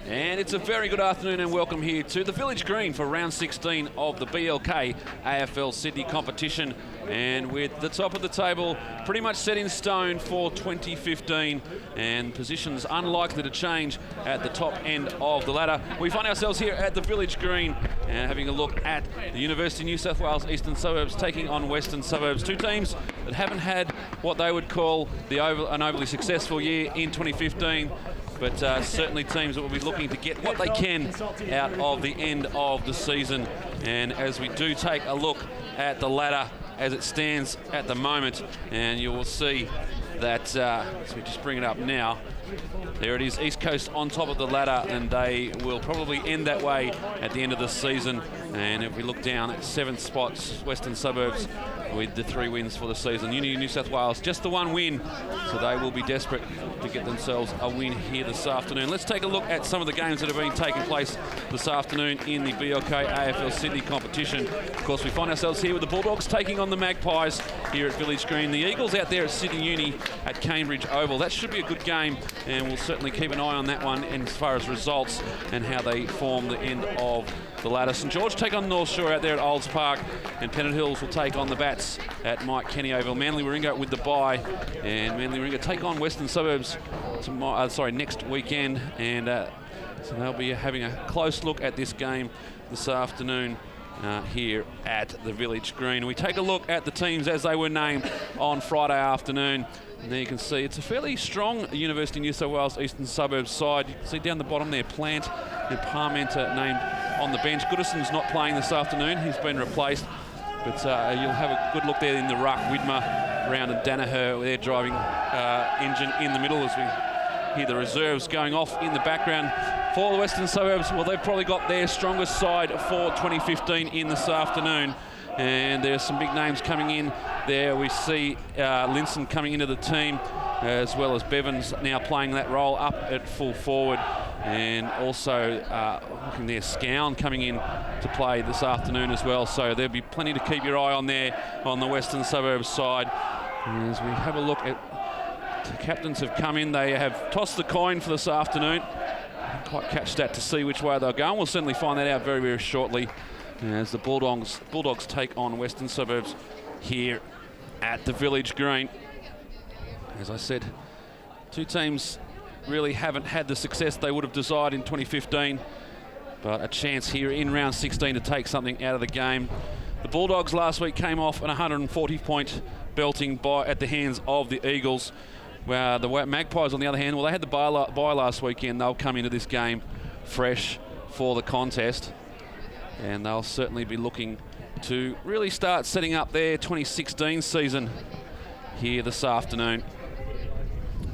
And it's a very good afternoon and welcome here to the Village Green for round 16 of the BLK AFL Sydney competition. And with the top of the table pretty much set in stone for 2015 and positions unlikely to change at the top end of the ladder, we find ourselves here at the Village Green and having a look at the University of New South Wales Eastern Suburbs taking on Western Suburbs, two teams that haven't had what they would call an overly successful year in 2015. But certainly teams that will be looking to get what they can out of the end of the season. And as we do take a look at the ladder as it stands at the moment, and you will see that, so we just bring it up now, there it is, East Coast on top of the ladder, and they will probably end that way at the end of the season. And if we look down at 7th spots, Western Suburbs with the 3 wins for the season. Uni of New South Wales, just the 1 win, so they will be desperate to get themselves a win here this afternoon. Let's take a look at some of the games that have been taking place this afternoon in the BLK AFL Sydney competition. Of course, we find ourselves here with the Bulldogs taking on the Magpies here at Village Green. The Eagles out there at Sydney Uni at Cambridge Oval. That should be a good game, and we'll certainly keep an eye on that one and as far as results and how they form the end of the ladder. St George take on North Shore out there at Olds Park, and Pennant Hills will take on the Bats at Mike Kenny Oval. Manly Warringah with the bye, and Manly Warringah take on Western Suburbs next weekend, and so they'll be having a close look at this game this afternoon here at the Village Green. We take a look at the teams as they were named on Friday afternoon. And there you can see it's a fairly strong University of New South Wales Eastern Suburbs side. You can see down the bottom there, Plant and Parmenter named on the bench. Goodison's not playing this afternoon. He's been replaced. But you'll have a good look there in the ruck. Widmer, Round and Danaher, their driving engine in the middle as we hear the reserves going off in the background. For the Western Suburbs, well, they've probably got their strongest side for 2015 in this afternoon. And there's some big names coming in there. We see Linson coming into the team, as well as Bevans now playing that role up at full forward. And also looking there, Scown coming in to play this afternoon as well. So there'll be plenty to keep your eye on there on the Western Suburbs side. And as we have a look at the captains have come in, they have tossed the coin for this afternoon. Didn't quite catch that to see which way they're going. We'll certainly find that out very, very shortly as the Bulldogs take on Western Suburbs here at the Village Green. As I said, two teams really haven't had the success they would have desired in 2015, but a chance here in round 16 to take something out of the game. The Bulldogs last week came off an 140-point belting at the hands of the Eagles. The Magpies, on the other hand, well, they had the bye last weekend. They'll come into this game fresh for the contest, and they'll certainly be looking to really start setting up their 2016 season here this afternoon.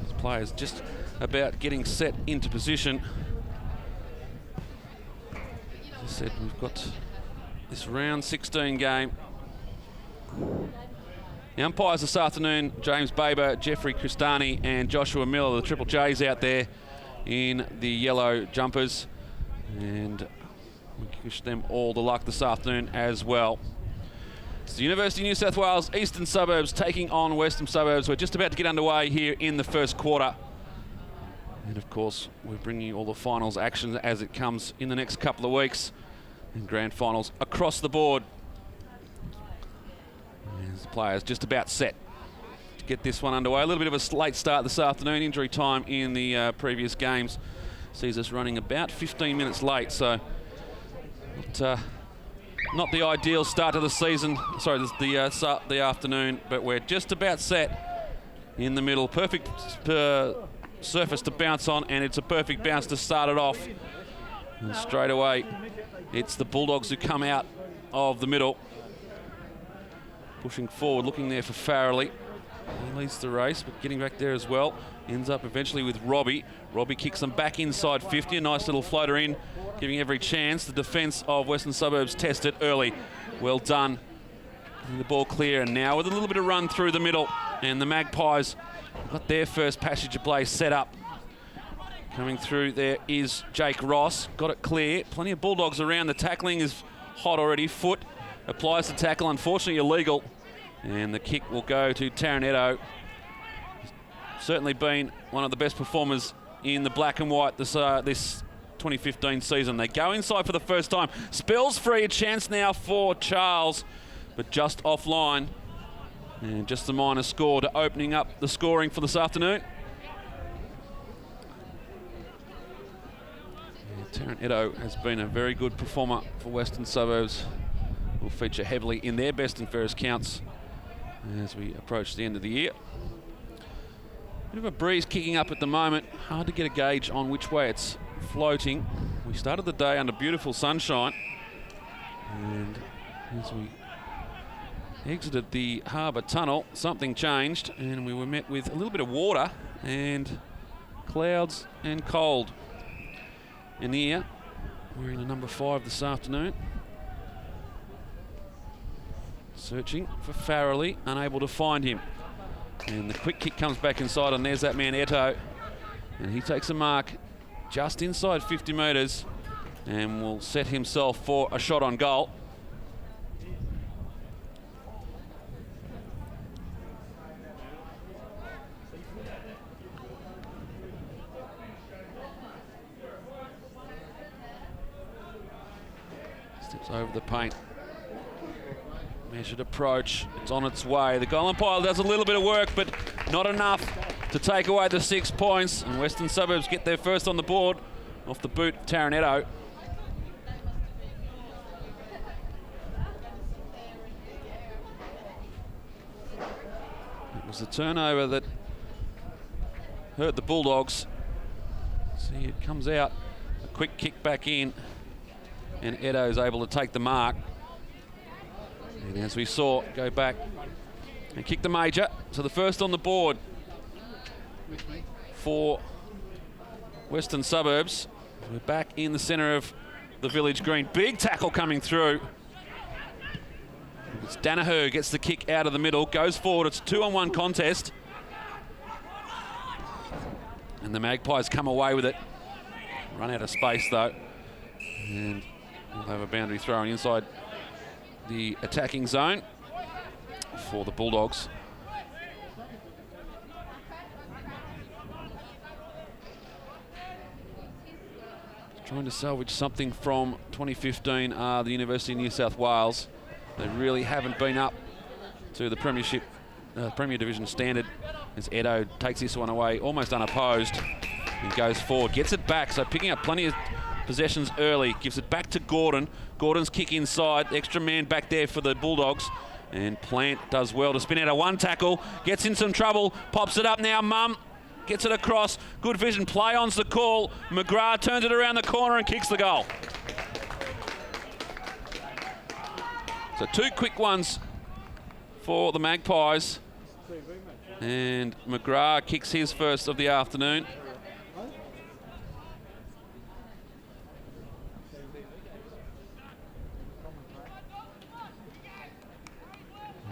These players just about getting set into position. As I said, we've got this round 16 game. The umpires this afternoon, James Baber, Jeffrey Cristani and Joshua Miller, the Triple J's out there in the yellow jumpers. And we wish them all the luck this afternoon as well. It's the University of New South Wales Eastern Suburbs taking on Western Suburbs. We're just about to get underway here in the first quarter. And of course, we're bringing you all the finals action as it comes in the next couple of weeks. And grand finals across the board. As the players just about set to get this one underway. A little bit of a late start this afternoon. Injury time in the previous games sees us running about 15 minutes late. So not the ideal start to the season. Sorry, the afternoon. But we're just about set in the middle. Perfect surface to bounce on, and it's a perfect bounce to start it off. And straight away, it's the Bulldogs who come out of the middle. Pushing forward, looking there for Farrelly. He leads the race, but getting back there as well. Ends up eventually with Robbie. Robbie kicks them back inside 50. A nice little floater in, giving every chance. The defence of Western Suburbs tested early. Well done. The ball clear, and now with a little bit of run through the middle. And the Magpies got their first passage of play set up. Coming through there is Jake Ross. Got it clear. Plenty of Bulldogs around. The tackling is hot already. Foot applies the tackle. Unfortunately illegal. And the kick will go to Taranetto. Certainly been one of the best performers in the black and white this 2015 season. They go inside for the first time. Spells free, a chance now for Charles, but just offline. And just the minor score to opening up the scoring for this afternoon. Tarrant Edo has been a very good performer for Western Suburbs. Will feature heavily in their best and fairest counts as we approach the end of the year. Bit of a breeze kicking up at the moment. Hard to get a gauge on which way it's floating. We started the day under beautiful sunshine, and as we exited the harbour tunnel, something changed and we were met with a little bit of water and clouds and cold. In the air, we're in a number 5 this afternoon. Searching for Farrelly, unable to find him. And the quick kick comes back inside, and there's that man Eto. And he takes a mark just inside 50 metres and will set himself for a shot on goal. Steps over the paint. Measured approach, it's on its way. The goal umpire does a little bit of work, but not enough to take away the 6 points. And Western Suburbs get their first on the board off the boot, Taranetto. It was the turnover that hurt the Bulldogs. See, it comes out, a quick kick back in, and Edo is able to take the mark. And as we saw, go back and kick the major. So the first on the board for Western Suburbs. We're back in the centre of the village green. Big tackle coming through. It's Danaher gets the kick out of the middle, goes forward. It's a 2-on-1 contest. And the Magpies come away with it. Run out of space though. And we'll have a boundary thrown inside the attacking zone for the Bulldogs. Trying to salvage something from 2015 are the University of New South Wales. They really haven't been up to the Premiership, Premier Division standard, as Edo takes this one away almost unopposed and goes forward, gets it back, so picking up plenty of possessions early, gives it back to Gordon. Gordon's kick inside, extra man back there for the Bulldogs, and Plant does well to spin out a one tackle, gets in some trouble, pops it up now, Mum gets it across, good vision, play on's the call, McGrath turns it around the corner and kicks the goal. So 2 quick ones for the Magpies, and McGrath kicks his first of the afternoon.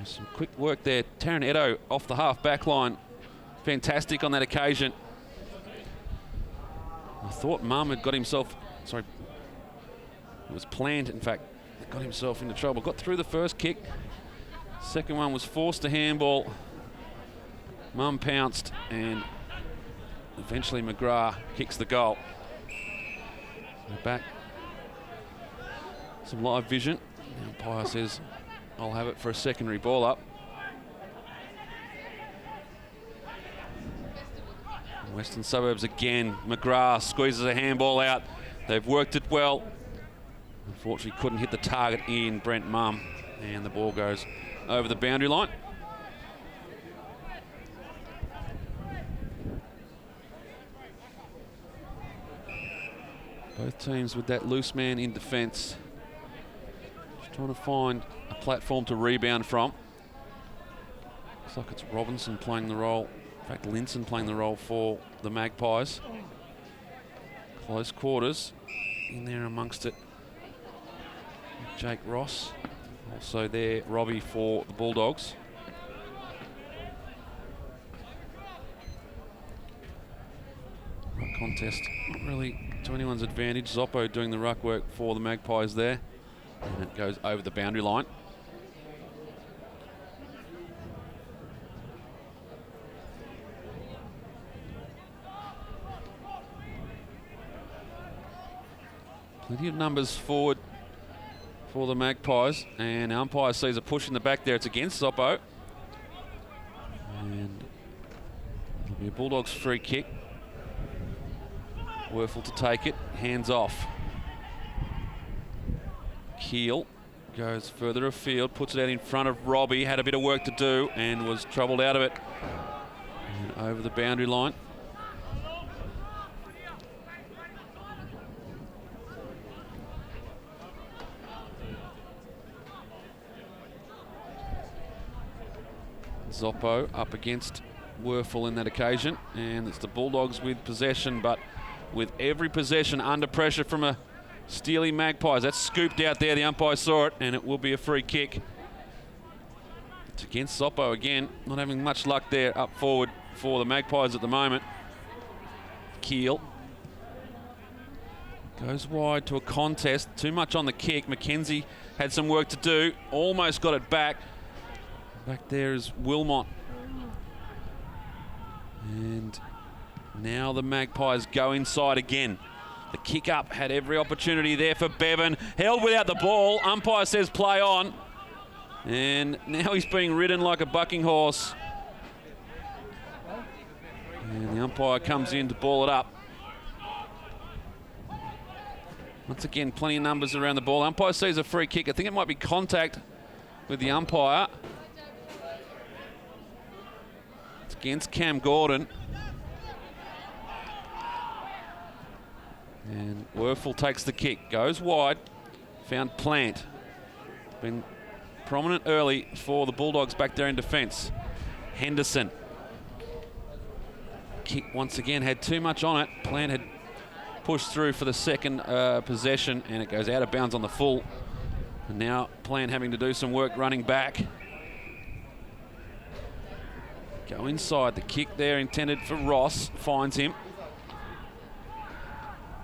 Some quick work there. Tarrant Edo off the half back line. Fantastic on that occasion. I thought Mum had got himself, sorry, it was Plant, in fact, that got himself into trouble. Got through the first kick. Second one was forced to handball. Mum pounced, and eventually McGrath kicks the goal. We're back. Some live vision. The umpire says, I'll have it for a secondary ball up. Western Suburbs again. McGrath squeezes a handball out. They've worked it well. Unfortunately couldn't hit the target in Brent Mum, and the ball goes over the boundary line. Both teams with that loose man in defence. Just trying to find a platform to rebound from. Looks like it's Robinson playing the role. In fact, Linson playing the role for the Magpies. Close quarters. In there amongst it, Jake Ross. Also there, Robbie for the Bulldogs. Ruck contest, not really to anyone's advantage. Zoppo doing the ruck work for the Magpies there. And it goes over the boundary line. Plenty of numbers forward for the Magpies, and umpire sees a push in the back there. It's against Zoppo. And it'll be a Bulldogs free kick. Werfel to take it, hands off. Keel goes further afield, puts it out in front of Robbie, had a bit of work to do and was troubled out of it. And over the boundary line. Zoppo up against Werfel in that occasion, and it's the Bulldogs with possession, but with every possession under pressure from a Steely Magpies. That's scooped out there, the umpire saw it, and it will be a free kick. It's against Zoppo again, not having much luck there up forward for the Magpies at the moment. Keel goes wide to a contest, too much on the kick. McKenzie had some work to do, almost got it back. Back there is Wilmot. And now the Magpies go inside again. The kick up had every opportunity there for Bevan. Held without the ball. Umpire says play on. And now he's being ridden like a bucking horse. And the umpire comes in to ball it up. Once again, plenty of numbers around the ball. Umpire sees a free kick. I think it might be contact with the umpire. It's against Cam Gordon. And Werfel takes the kick, goes wide, found Plant. Been prominent early for the Bulldogs back there in defence. Henderson. Kick once again, had too much on it. Plant had pushed through for the second possession, and it goes out of bounds on the full. And now Plant having to do some work running back. Go inside, the kick there intended for Ross, finds him.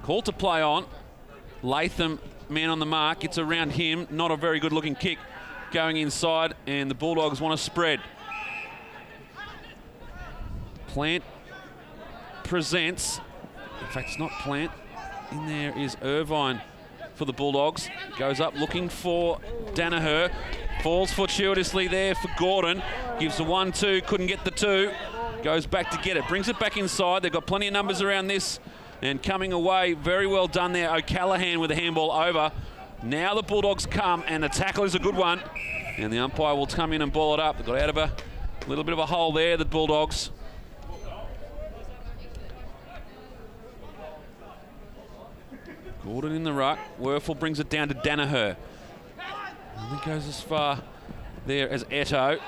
Call to play on. Latham, man on the mark. It's around him. Not a very good looking kick going inside, and the Bulldogs want to spread. Plant presents. In fact, it's not Plant. In there is Irvine for the Bulldogs. Goes up looking for Danaher. Falls fortuitously there for Gordon. Gives the 1-2. Couldn't get the 2. Goes back to get it. Brings it back inside. They've got plenty of numbers around this. And coming away, very well done there. O'Callaghan with the handball over. Now the Bulldogs come, and the tackle is a good one. And the umpire will come in and ball it up. They got out of a little bit of a hole there, the Bulldogs. Gordon in the ruck. Werfel brings it down to Danaher. And he goes as far there as Eto.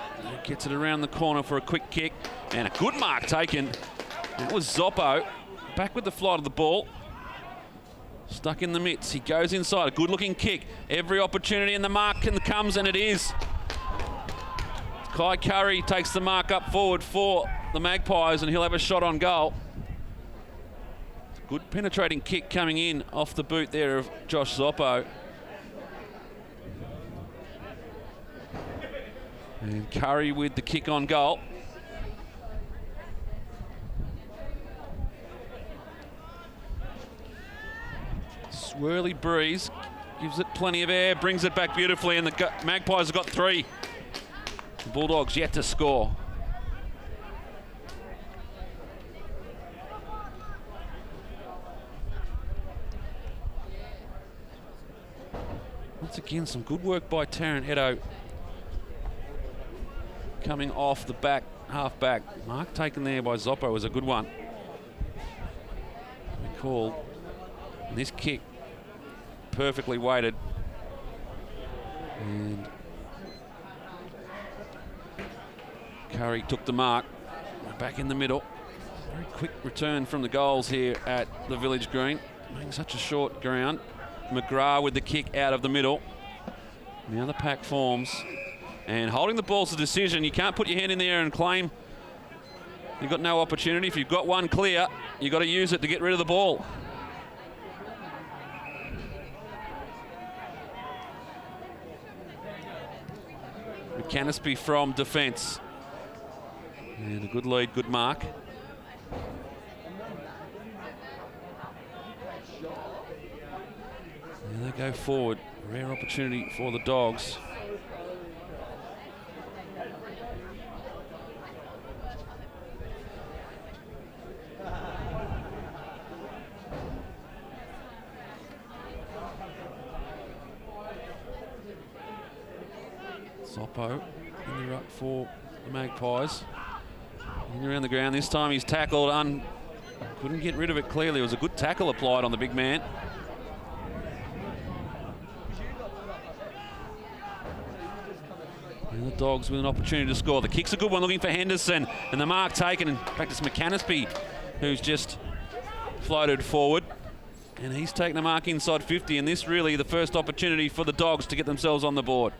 Gets it around the corner for a quick kick. And a good mark taken. That was Zoppo. Back with the flight of the ball. Stuck in the mitts. He goes inside. A good-looking kick. Every opportunity in the mark comes, and it is. Kai Curry takes the mark up forward for the Magpies, and he'll have a shot on goal. Good penetrating kick coming in off the boot there of Josh Zoppo. And Curry with the kick on goal. Swirly breeze, gives it plenty of air, brings it back beautifully, and the Magpies have got 3. The Bulldogs yet to score. Once again, some good work by Tarrant Eto. Coming off the back, half back. Mark taken there by Zoppo was a good one. We called. And this kick perfectly weighted. And Curry took the mark. Back in the middle. Very quick return from the goals here at the Village Green. Making such a short ground. McGrath with the kick out of the middle. Now the pack forms. And holding the ball's a decision. You can't put your hand in there and claim you've got no opportunity. If you've got one clear, you've got to use it to get rid of the ball. McAnaspy from defence. And a good lead, good mark. they go forward. Rare opportunity for the Dogs. Zoppo in the ruck for the Magpies. In around the ground this time, he's tackled. Couldn't get rid of it clearly. It was a good tackle applied on the big man. And the Dogs with an opportunity to score. The kick's a good one, looking for Henderson. And the mark taken. In fact, it's McAnaspy who's just floated forward. And he's taken the mark inside 50. And this really the first opportunity for the Dogs to get themselves on the board.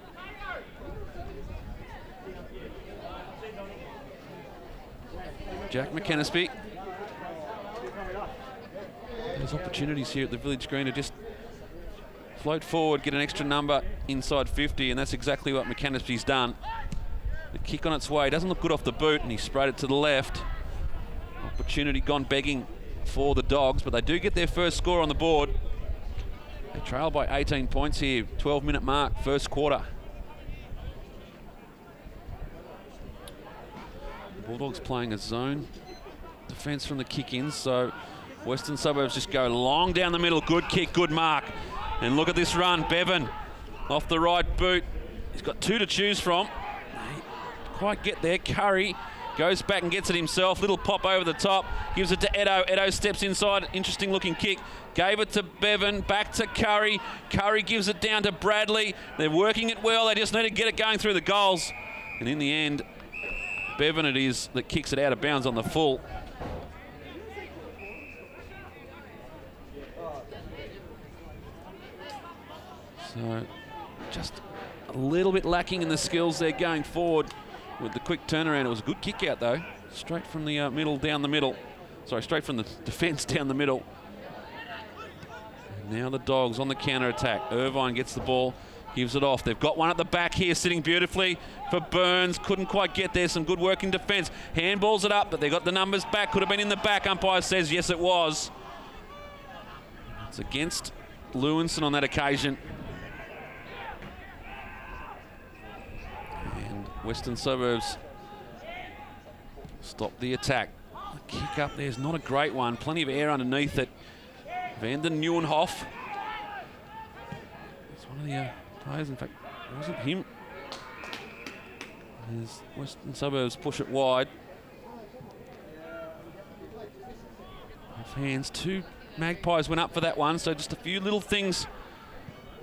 Jack McAnaspy. There's opportunities here at the Village Green to just float forward, get an extra number inside 50, and that's exactly what McAnaspy's done. The kick on its way, doesn't look good off the boot, and he sprayed it to the left. Opportunity gone begging for the Dogs, but they do get their first score on the board. They trail by 18 points here, 12-minute mark, first quarter. The Bulldogs playing a zone defence from the kick-ins, so Western Suburbs just go long down the middle. Good kick, good mark. And look at this run. Bevan off the right boot. He's got two to choose from. They quite get there. Curry goes back and gets it himself. Little pop over the top. Gives it to Edo. Edo steps inside. Interesting looking kick. Gave it to Bevan. Back to Curry. Curry gives it down to Bradley. They're working it well. They just need to get it going through the goals. And in the end, Bevan it is that kicks it out of bounds on the full. So just a little bit lacking in the skills there going forward with the quick turnaround. It was a good kick out though, straight from the middle down the middle. Sorry, straight from the defence down the middle. And now the Dogs on the counter attack. Irvine gets the ball, gives it off. They've got one at the back here sitting beautifully for Burns. Couldn't quite get there. Some good work in defence. Handballs it up, but they got the numbers back. Could have been in the back. Umpire says yes, it was. It's against Lewinson on that occasion. Western Suburbs stop the attack. The kick up there is not a great one. Plenty of air underneath it. Van den Nieuwenhof. It's one of the players. In fact, it wasn't him. As Western Suburbs push it wide. Off hands. Two Magpies went up for that one. So just a few little things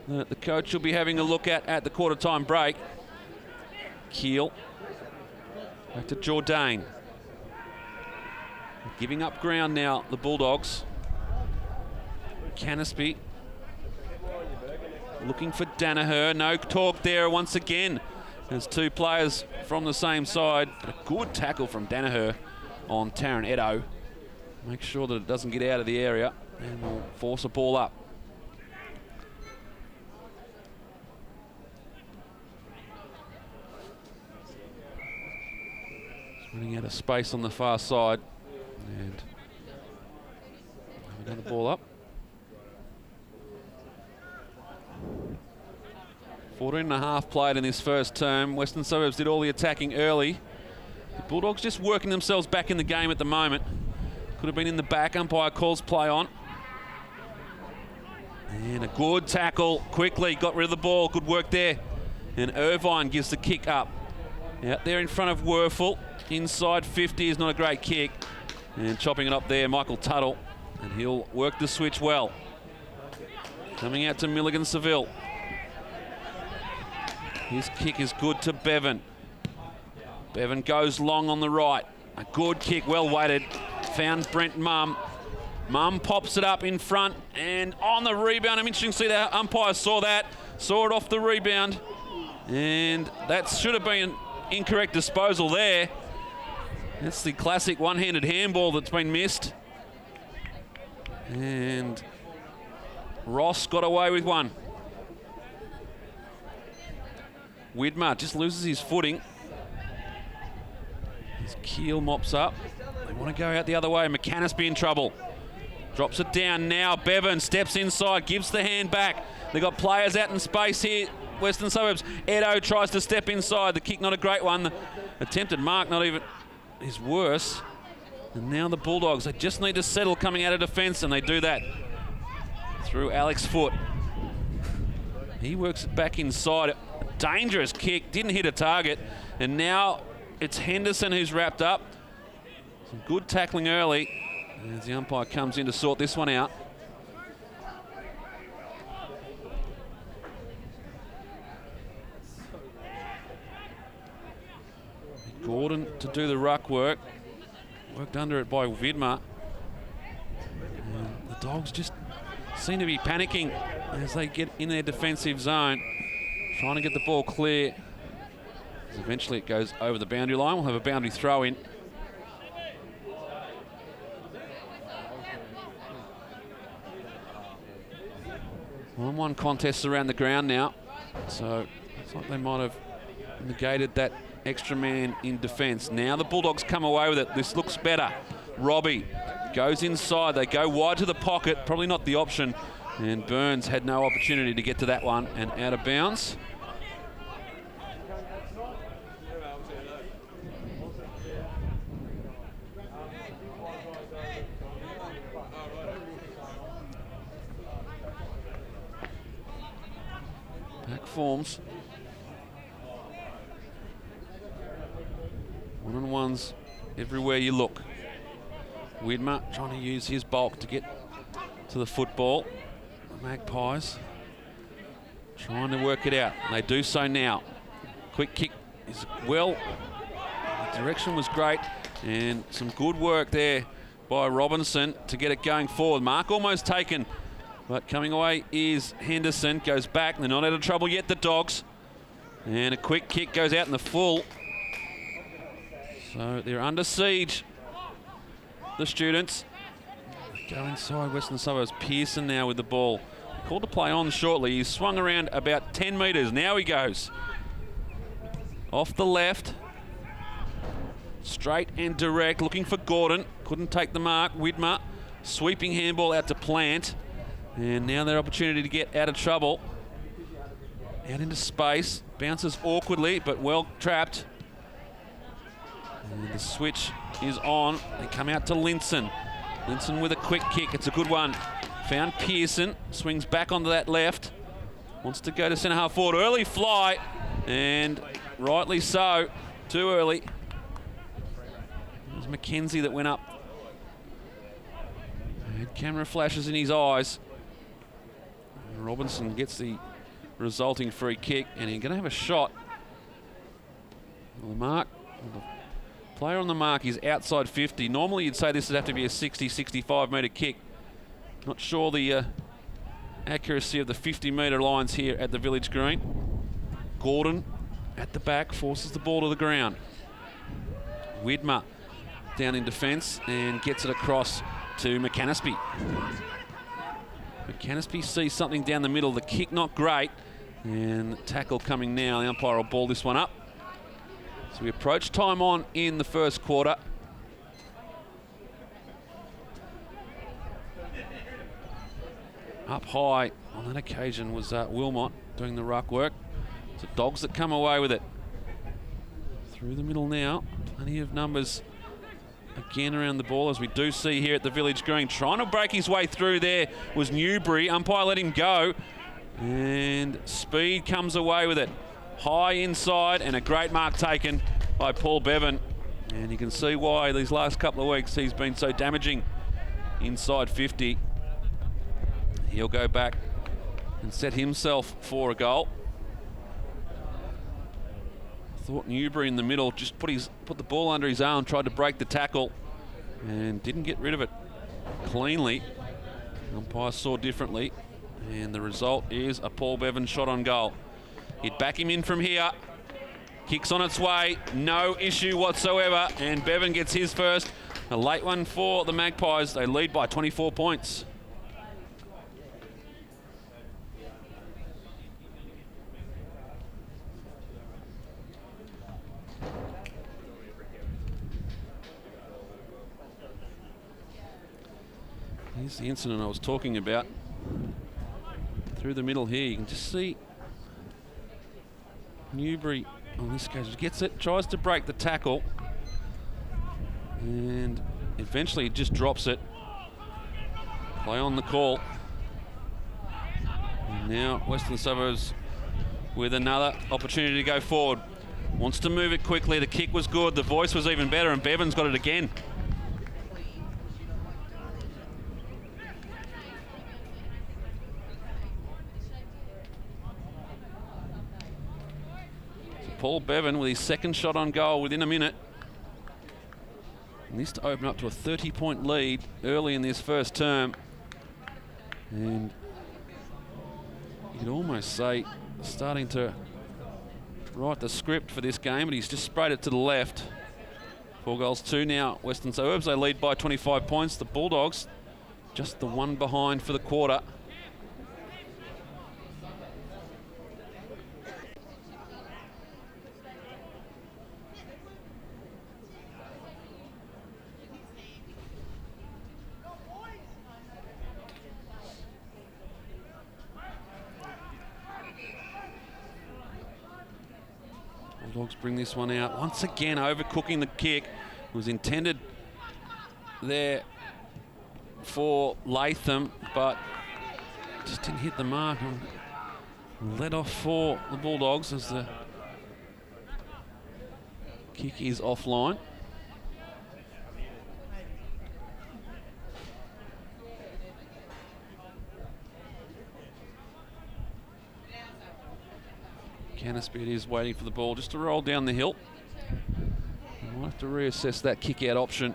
that the coach will be having a look at the quarter time break. Keel. Back to Jourdain. Giving up ground now, the Bulldogs. Canaspy. Looking for Danaher. No talk there once again. There's two players from the same side. But a good tackle from Danaher on Taron Edo. Make sure that it doesn't get out of the area and will force a ball up. Running out of space on the far side. And another ball up. 14.5 played in this first term. Western Suburbs did all the attacking early. The Bulldogs just working themselves back in the game at the moment. Could have been in the back. Umpire calls play on. And a good tackle quickly. Got rid of the ball. Good work there. And Irvine gives the kick up. Out there in front of Werfel. Inside 50 is not a great kick. And chopping it up there, Michael Tuttle. And he'll work the switch well. Coming out to Milligan Seville. His kick is good to Bevan. Bevan goes long on the right. A good kick, well weighted. Found Brent Mumm. Mumm pops it up in front and on the rebound. I'm interested to see the umpire saw that. Saw it off the rebound. And that should have been incorrect disposal there. That's the classic one-handed handball that's been missed. And Ross got away with one. Widmer just loses his footing. His keel mops up. They want to go out the other way. McAnaspy in trouble. Drops it down now. Bevan steps inside, gives the hand back. They've got players out in space here. Western Suburbs. Edo tries to step inside. The kick not a great one. The attempted mark not even is worse. And now the Bulldogs, they just need to settle coming out of defence, and they do that through Alex Foot. He works it back inside. A dangerous kick, didn't hit a target. And now it's Henderson who's wrapped up. Some good tackling early as the umpire comes in to sort this one out. Gordon to do the ruck work. Worked under it by Vidmar. And the Dogs just seem to be panicking as they get in their defensive zone, trying to get the ball clear. As eventually it goes over the boundary line. We'll have a boundary throw in. One contests around the ground now, so it's like they might have negated that extra man in defence. Now the Bulldogs come away with it. This looks better. Robbie goes inside. They go wide to the pocket. Probably not the option. And Burns had no opportunity to get to that one and out of bounds. Back forms. One-on-ones everywhere you look. Widmer trying to use his bulk to get to the football. The Magpies trying to work it out. They do so now. Quick kick is well. The direction was great and some good work there by Robinson to get it going forward. Mark almost taken, but coming away is Henderson. Goes back. They're not out of trouble yet, the Dogs. And a quick kick goes out in the full. So they're under siege, the Students. Go inside Western Suburbs. Pearson now with the ball. Called to play on shortly. He's swung around about 10 metres. Now he goes. Off the left. Straight and direct. Looking for Gordon. Couldn't take the mark. Widmer. Sweeping handball out to Plant. And now their opportunity to get out of trouble. Out into space. Bounces awkwardly, but well trapped. And the switch is on. They come out to Linson. Linson with a quick kick. It's a good one. Found Pearson. Swings back onto that left. Wants to go to centre half forward. Early fly. And rightly so. Too early. It was McKenzie that went up. And camera flashes in his eyes. And Robinson gets the resulting free kick. And he's going to have a shot. The mark. The player on the mark is outside 50. Normally you'd say this would have to be a 60, 65 metre kick. Not sure the accuracy of the 50-metre lines here at the Village Green. Gordon at the back forces the ball to the ground. Widmer down in defence and gets it across to McAnaspy. McAnaspy sees something down the middle. The kick not great. And tackle coming now. The umpire will ball this one up. So we approach time on in the first quarter. Up high on that occasion was Wilmot doing the ruck work. So Dogs that come away with it. Through the middle now. Plenty of numbers again around the ball, as we do see here at the Village Green. Trying to break his way through there was Newbury. Umpire let him go. And Speed comes away with it. High inside, and a great mark taken by Paul Bevan. And you can see why these last couple of weeks he's been so damaging inside 50. He'll go back and set himself for a goal. Thought Newbury in the middle just put the ball under his arm, tried to break the tackle and didn't get rid of it cleanly. Umpire saw differently, and the result is a Paul Bevan shot on goal. He'd back him in from here. Kicks on its way, no issue whatsoever, and Bevan gets his first. A late one for the Magpies. They lead by 24 points. Here's the incident I was talking about. Through the middle here, you can just see Newbury on this occasion gets it, tries to break the tackle, and eventually just drops it. Play on the call. And now Western Suburbs with another opportunity to go forward. Wants to move it quickly. The kick was good. The voice was even better, and Bevan's got it again. Paul Bevan with his second shot on goal within a minute. And this to open up to a 30-point lead early in this first term. And you could almost say starting to write the script for this game, but he's just sprayed it to the left. 4-2 now. Western Suburbs, they lead by 25 points. The Bulldogs just the one behind for the quarter. Bulldogs bring this one out. Once again, overcooking the kick. It was intended there for Latham, but just didn't hit the mark. Let off for the Bulldogs as the kick is offline. Canterbury is waiting for the ball just to roll down the hill. We'll have to reassess that kick-out option.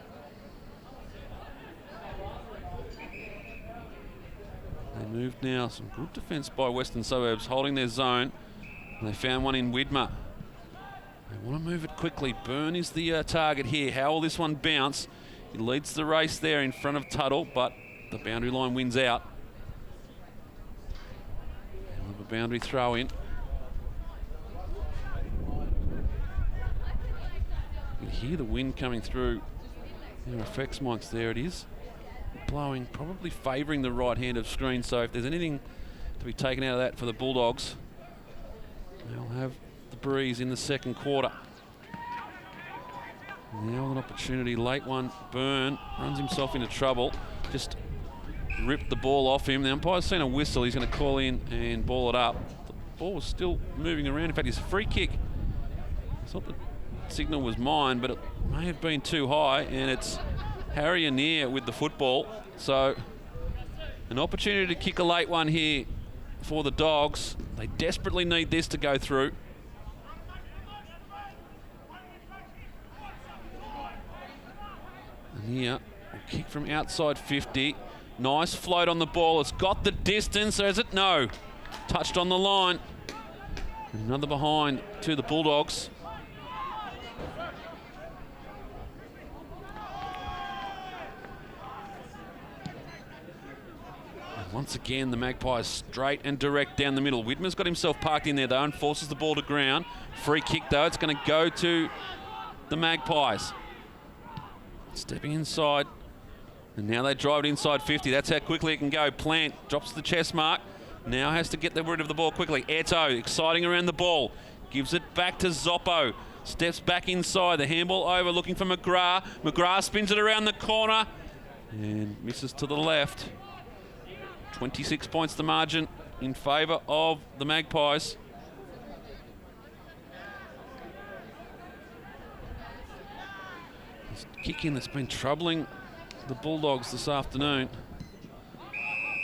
They moved now. Some good defence by Western Suburbs, holding their zone. And they found one in Widmer. They want to move it quickly. Byrne is the target here. How will this one bounce? He leads the race there in front of Tuttle, but the boundary line wins out. We'll have a boundary throw in. You can hear the wind coming through our effects mics. There it is, blowing, probably favouring the right hand of screen. So if there's anything to be taken out of that for the Bulldogs, they'll have the breeze in the second quarter. Now an opportunity, late one. Byrne runs himself into trouble, just ripped the ball off him. The umpire's seen a whistle. He's going to call in and ball it up. The ball was still moving around. In fact, his free kick, it's not the signal was mine, but it may have been too high, and it's Harry Anir with the football. So an opportunity to kick a late one here for the Dogs. They desperately need this to go through. Anir will kick from outside 50. Nice float on the ball. It's got the distance, or is it? No. Touched on the line. Another behind to the Bulldogs. Once again, the Magpies straight and direct down the middle. Widmer's got himself parked in there, though, and forces the ball to ground. Free kick, though. It's going to go to the Magpies. Stepping inside. And now they drive it inside 50. That's how quickly it can go. Plant drops the chest mark. Now has to get rid of the ball quickly. Eto exciting around the ball. Gives it back to Zoppo. Steps back inside. The handball over, looking for McGrath. McGrath spins it around the corner and misses to the left. 26 points the margin in favour of the Magpies. This kick in that's been troubling the Bulldogs this afternoon.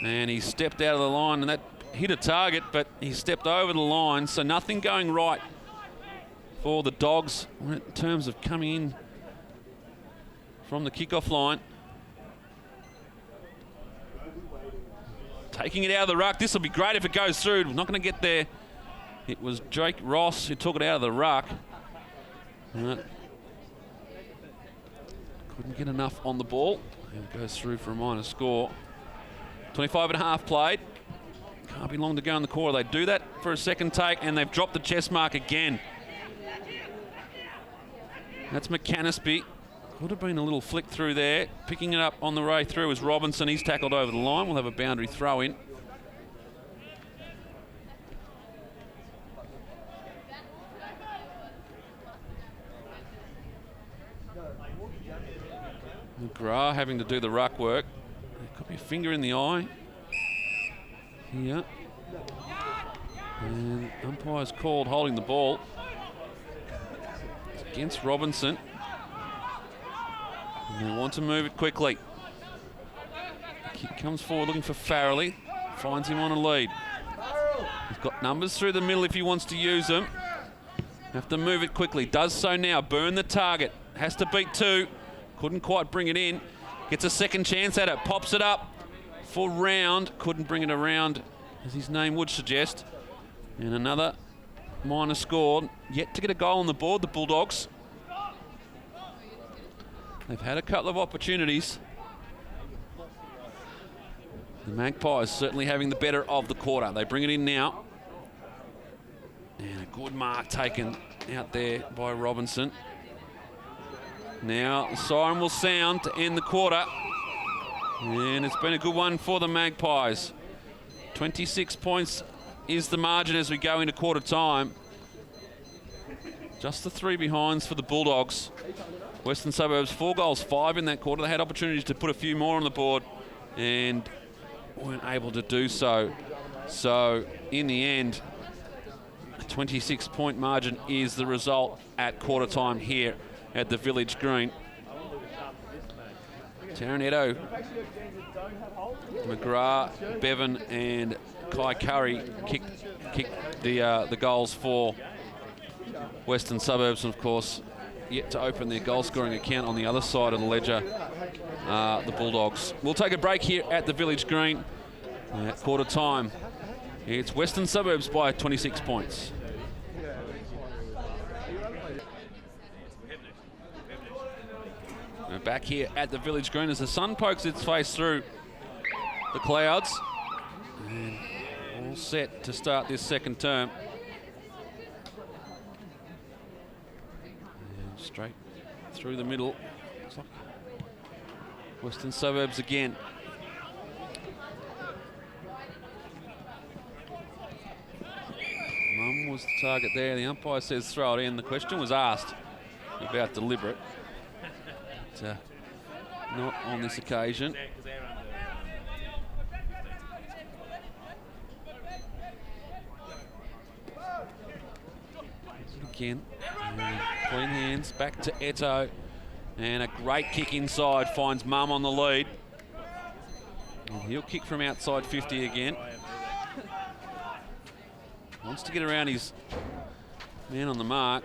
And he stepped out of the line, and that hit a target, but he stepped over the line, so nothing going right for the Dogs in terms of coming in from the kickoff line. Taking it out of the ruck. This will be great if it goes through. We're not going to get there. It was Jake Ross who took it out of the ruck. Couldn't get enough on the ball. And it goes through for a minor score. 25 and a half played. Can't be long to go in the quarter. They do that for a second take, and they've dropped the chest mark again. That's McCanespy. Could have been a little flick through there. Picking it up on the way through is Robinson. He's tackled over the line. We'll have a boundary throw in. McGrath having to do the ruck work. There could be a finger in the eye here. And umpire's called holding the ball. It's against Robinson. And they want to move it quickly. Kick comes forward looking for Farrelly. Finds him on a lead. He's got numbers through the middle if he wants to use them. Have to move it quickly. Does so now. Burn the target. Has to beat two. Couldn't quite bring it in. Gets a second chance at it. Pops it up for Round. Couldn't bring it around as his name would suggest. And another minor scored. Yet to get a goal on the board, the Bulldogs. They've had a couple of opportunities. The Magpies certainly having the better of the quarter. They bring it in now. And a good mark taken out there by Robinson. Now the siren will sound to end the quarter. And it's been a good one for the Magpies. 26 points is the margin as we go into quarter time. Just the 3 behinds for the Bulldogs. Western Suburbs 4 goals, 5 in that quarter. They had opportunities to put a few more on the board and weren't able to do so. So in the end, a 26-point margin is the result at quarter time here at the Village Green. Taranetto, McGrath, Bevan and Kai Curry kicked the goals for Western Suburbs, and of course yet to open their goal scoring account on the other side of the ledger, the Bulldogs. We'll take a break here at the Village Green at quarter time. It's Western Suburbs by 26 points. We're back here at the Village Green as the sun pokes its face through the clouds. And all set to start this second term. And straight through the middle. Looks like Western Suburbs again. Mum was the target there. The umpire says throw it in. The question was asked about deliberate. But, not on this occasion. Again, clean hands, back to Eto, and a great kick inside finds Mum on the lead. And he'll kick from outside 50 again. Wants to get around his man on the mark.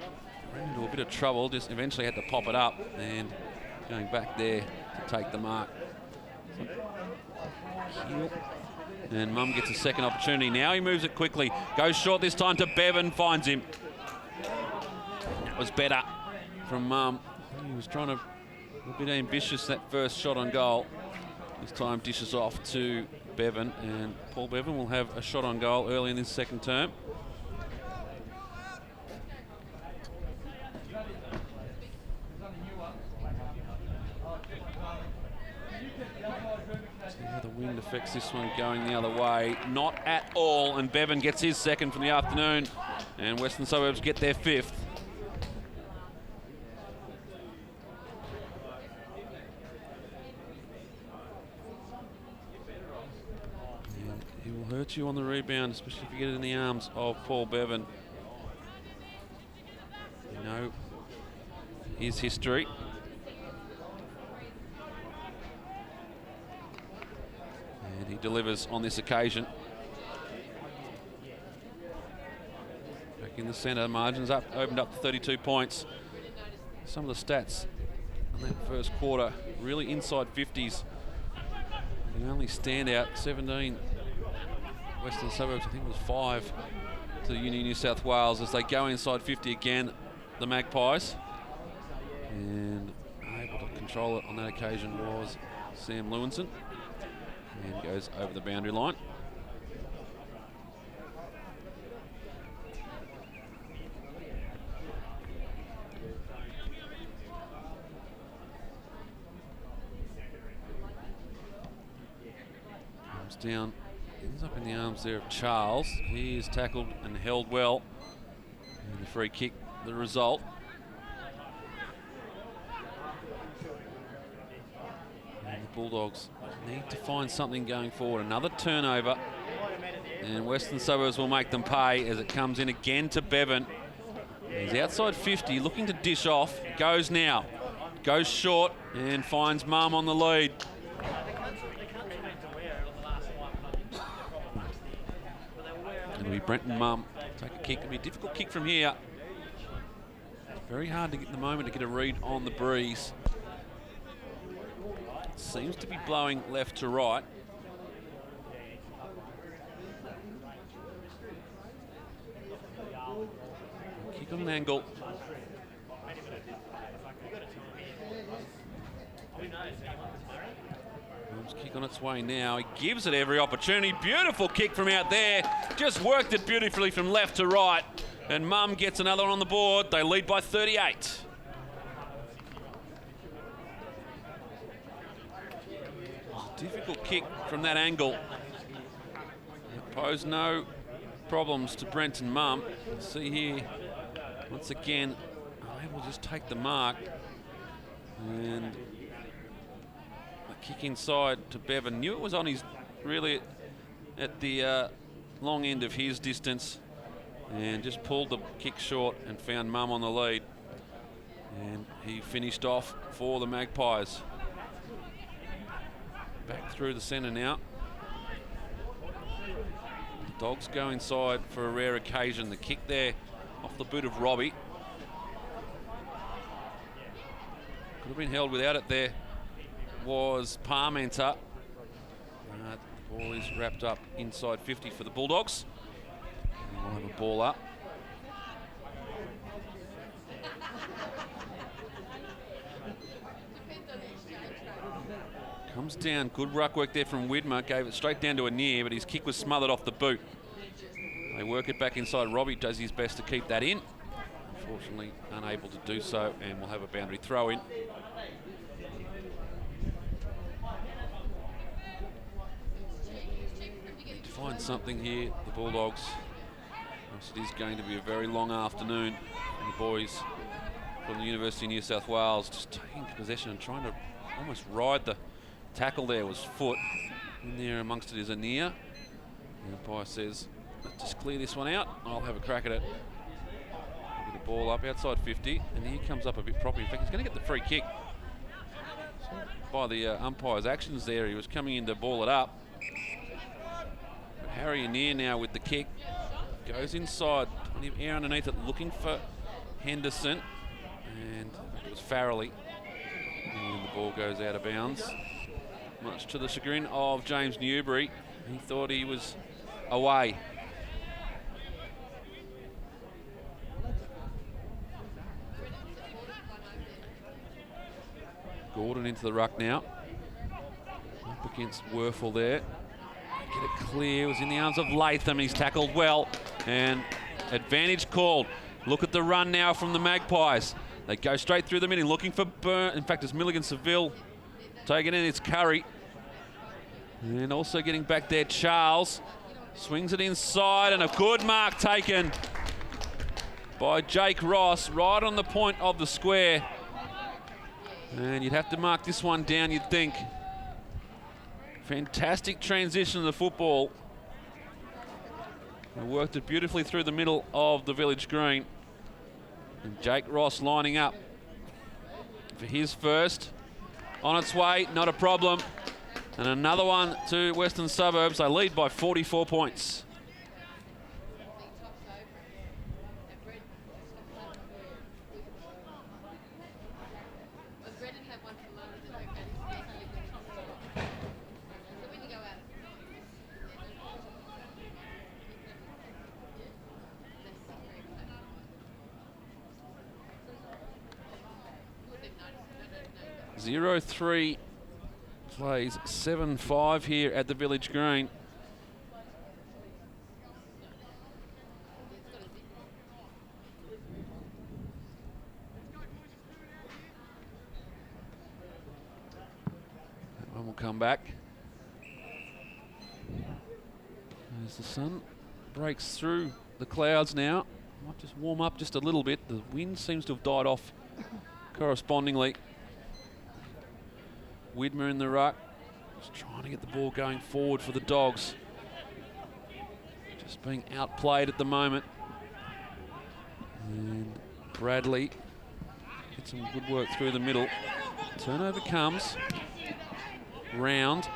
Ran into a bit of trouble, just eventually had to pop it up and going back there to take the mark. And Mum gets a second opportunity. Now he moves it quickly. Goes short this time to Bevan, finds him. That was better from Mum. He was trying to be a bit ambitious that first shot on goal. This time dishes off to Bevan, and Paul Bevan will have a shot on goal early in this second term. See how the wind affects this one going the other way. Not at all, and Bevan gets his second from the afternoon, and Western Suburbs get their fifth. And he will hurt you on the rebound, especially if you get it in the arms of Paul Bevan. You know his history. And he delivers on this occasion. Back in the centre, margins up, opened up to 32 points. Some of the stats on that first quarter, really inside 50s. The only standout, 17 Western Suburbs, I think it was 5 to the Uni New South Wales as they go inside 50 again, the Magpies. And able to control it on that occasion was Sam Lewinson. And goes over the boundary line. down, ends up in the arms there of Charles. He is tackled and held well. And the free kick, the result. And the Bulldogs need to find something going forward. Another turnover. And Western Suburbs will make them pay as it comes in again to Bevan. He's outside 50, looking to dish off. Goes now. Goes short and finds Mum on the lead. It'll be Brenton Mum. Take a kick. It'll be a difficult kick from here. Very hard to get in the moment to get a read on the breeze. It seems to be blowing left to right. Kick on an angle. Mum's kick on its way now. He gives it every opportunity. Beautiful kick from out there. Just worked it beautifully from left to right. And Mum gets another one on the board. They lead by 38. Difficult kick from that angle. It posed no problems to Brent and Mum. See here, once again, able to just take the mark. And a kick inside to Bevan. Knew it was on his, really at the long end of his distance. And just pulled the kick short and found Mum on the lead. And he finished off for the Magpies. Back through the centre now. The Dogs go inside for a rare occasion. The kick there off the boot of Robbie. Could have been held without it there. Was Parmenter. The ball is wrapped up inside 50 for the Bulldogs. And we'll have a ball up. Comes down, good ruck work there from Widmer, gave it straight down to Anir, but his kick was smothered off the boot. They work it back inside. Robbie does his best to keep that in. Unfortunately, unable to do so, and we'll have a boundary throw in. Need to find something here, the Bulldogs. It is going to be a very long afternoon, and the boys from the University of New South Wales just taking possession and trying to almost ride the tackle there. Was foot. In there amongst it is Anir. The umpire says, just clear this one out. I'll have a crack at it. Get the ball up outside 50, and he comes up a bit properly. In fact, he's going to get the free kick. By the umpire's actions there, he was coming in to ball it up. But Harry Anir now with the kick. Goes inside, plenty of air underneath it, looking for Henderson. And it was Farrelly. And the ball goes out of bounds. Much to the chagrin of James Newbury. He thought he was away. Gordon into the ruck now. Up against Werfel there. Get it clear. It was in the arms of Latham. He's tackled well. And advantage called. Look at the run now from the Magpies. They go straight through the middle, looking for Burn. In fact, it's Milligan Seville taking in. It's Curry. And also getting back there, Charles. Swings it inside, and a good mark taken by Jake Ross, right on the point of the square. And you'd have to mark this one down, you'd think. Fantastic transition of the football. They worked it beautifully through the middle of the village green. And Jake Ross lining up for his first. On its way, not a problem. And another one to Western Suburbs. They lead by 44 points. Zero 3 plays 7-5 here at the Village Green. That one will come back. As the sun breaks through the clouds now, might just warm up just a little bit. The wind seems to have died off correspondingly. Widmer in the ruck, just trying to get the ball going forward for the Dogs. Just being outplayed at the moment. And Bradley gets some good work through the middle. Turnover comes. Round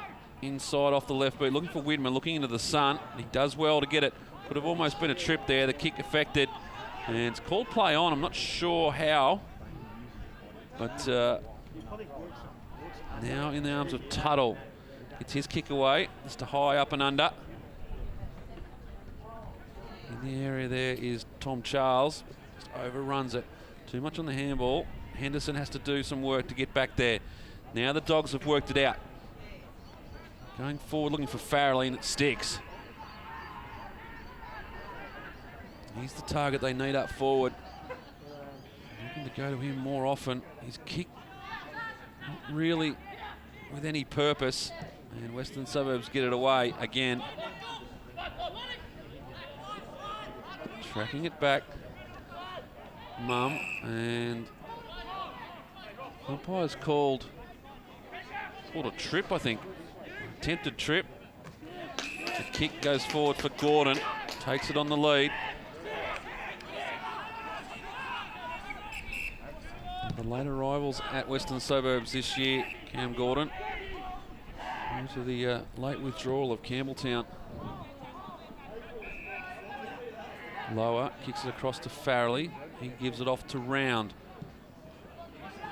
inside off the left boot, looking for Widmer, looking into the sun. He does well to get it. Could have almost been a trip there. The kick affected. And it's called play on. I'm not sure how. But now in the arms of Tuttle. Gets his kick away. Just a high up and under. In the area there is Tom Charles. Just overruns it. Too much on the handball. Henderson has to do some work to get back there. Now the Dogs have worked it out. Going forward, looking for Farrelly, and it sticks. He's the target they need up forward. Looking to go to him more often. His kick, not really with any purpose. And Western Suburbs get it away again. Tracking it back. Mum, and umpire's called a trip, I think. Attempted trip. The kick goes forward for Gordon. Takes it on the lead. The late arrivals at Western Suburbs this year, Cam Gordon. Due to the late withdrawal of Campbelltown. Lower, kicks it across to Farrelly. He gives it off to Round.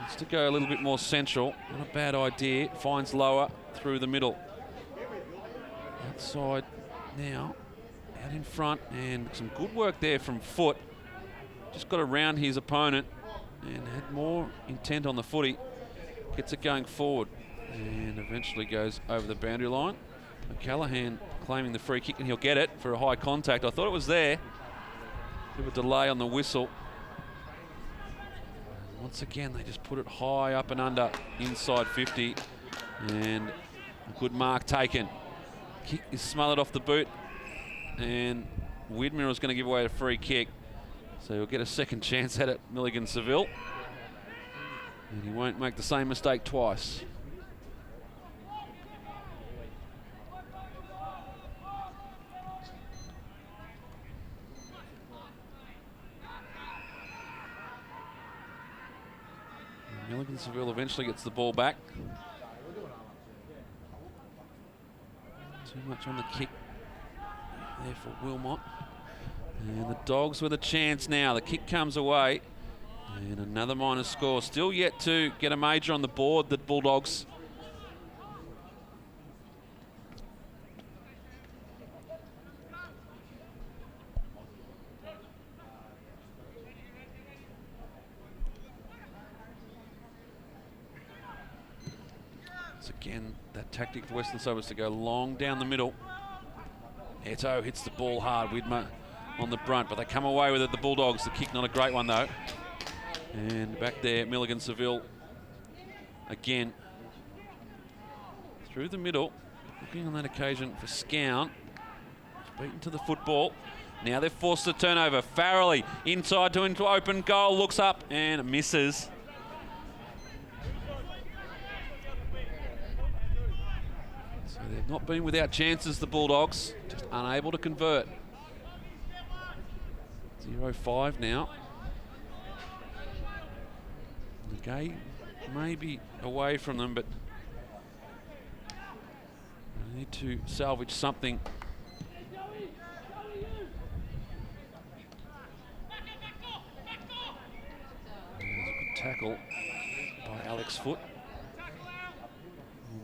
Needs to go a little bit more central. Not a bad idea. Finds Lower through the middle. Outside now, out in front, and some good work there from Foot. Just got around his opponent and had more intent on the footy. Gets it going forward and eventually goes over the boundary line. O'Callaghan claiming the free kick, and he'll get it for a high contact. I thought it was there. Bit of a delay on the whistle. Once again, they just put it high up and under inside 50, and a good mark taken. Kick is smothered off the boot, and Widmer is going to give away a free kick. So he'll get a second chance at it, Milligan Seville. And he won't make the same mistake twice. Milligan Seville eventually gets the ball back. Too much on the kick there for Wilmot. And the Dogs with a chance now. The kick comes away. And another minor score. Still yet to get a major on the board, the Bulldogs. It's again that tactic for Western Suburbs to go long down the middle. Eto hits the ball hard. Widmer on the brunt, but they come away with it, the Bulldogs. The kick not a great one though. And back there, Milligan Seville again. Through the middle, looking on that occasion for Scown. Beaten to the football. Now they've forced the turnover. Farrelly inside to into open goal, looks up and misses. So they've not been without chances, the Bulldogs, just unable to convert. 0-5 now. The game may be away from them, but they need to salvage something. There's a good tackle by Alex Foot.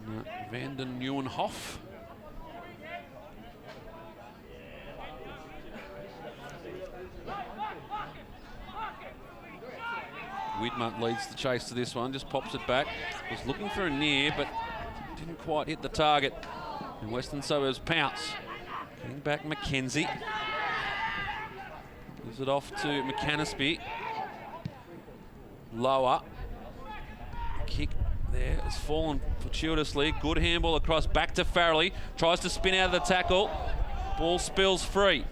And, Vanden Nieuwenhof. Widmer leads the chase to this one, just pops it back. Was looking for a near, but didn't quite hit the target. And Western Suburbs pounce. Getting back McKenzie. Gives it off to McAnaspy. Lower. Kick there has fallen fortuitously. Good handball across, back to Farrelly. Tries to spin out of the tackle. Ball spills free.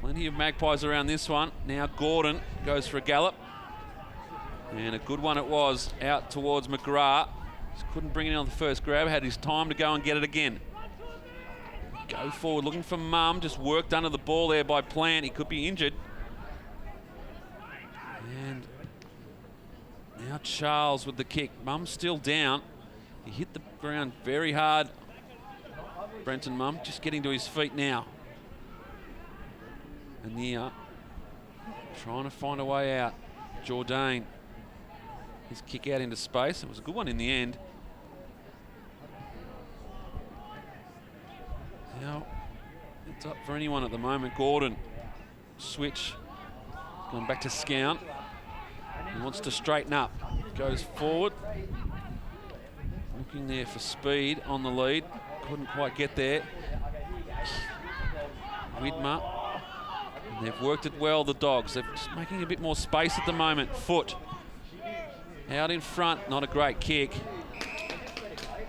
Plenty of Magpies around this one. Now Gordon goes for a gallop. And a good one it was, out towards McGrath. Just couldn't bring it in on the first grab, had his time to go and get it again. Go forward, looking for Mum, just worked under the ball there by Plant. He could be injured. And now Charles with the kick. Mum's still down. He hit the ground very hard. Brenton Mum just getting to his feet now. Anir trying to find a way out. Jourdain. His kick out into space. It was a good one in the end. Now, it's up for anyone at the moment. Gordon, switch. Going back to Scout. He wants to straighten up. Goes forward. Looking there for speed on the lead. Couldn't quite get there. Widmer. And they've worked it well, the Dogs. They're just making a bit more space at the moment. Foot. Out in front, not a great kick.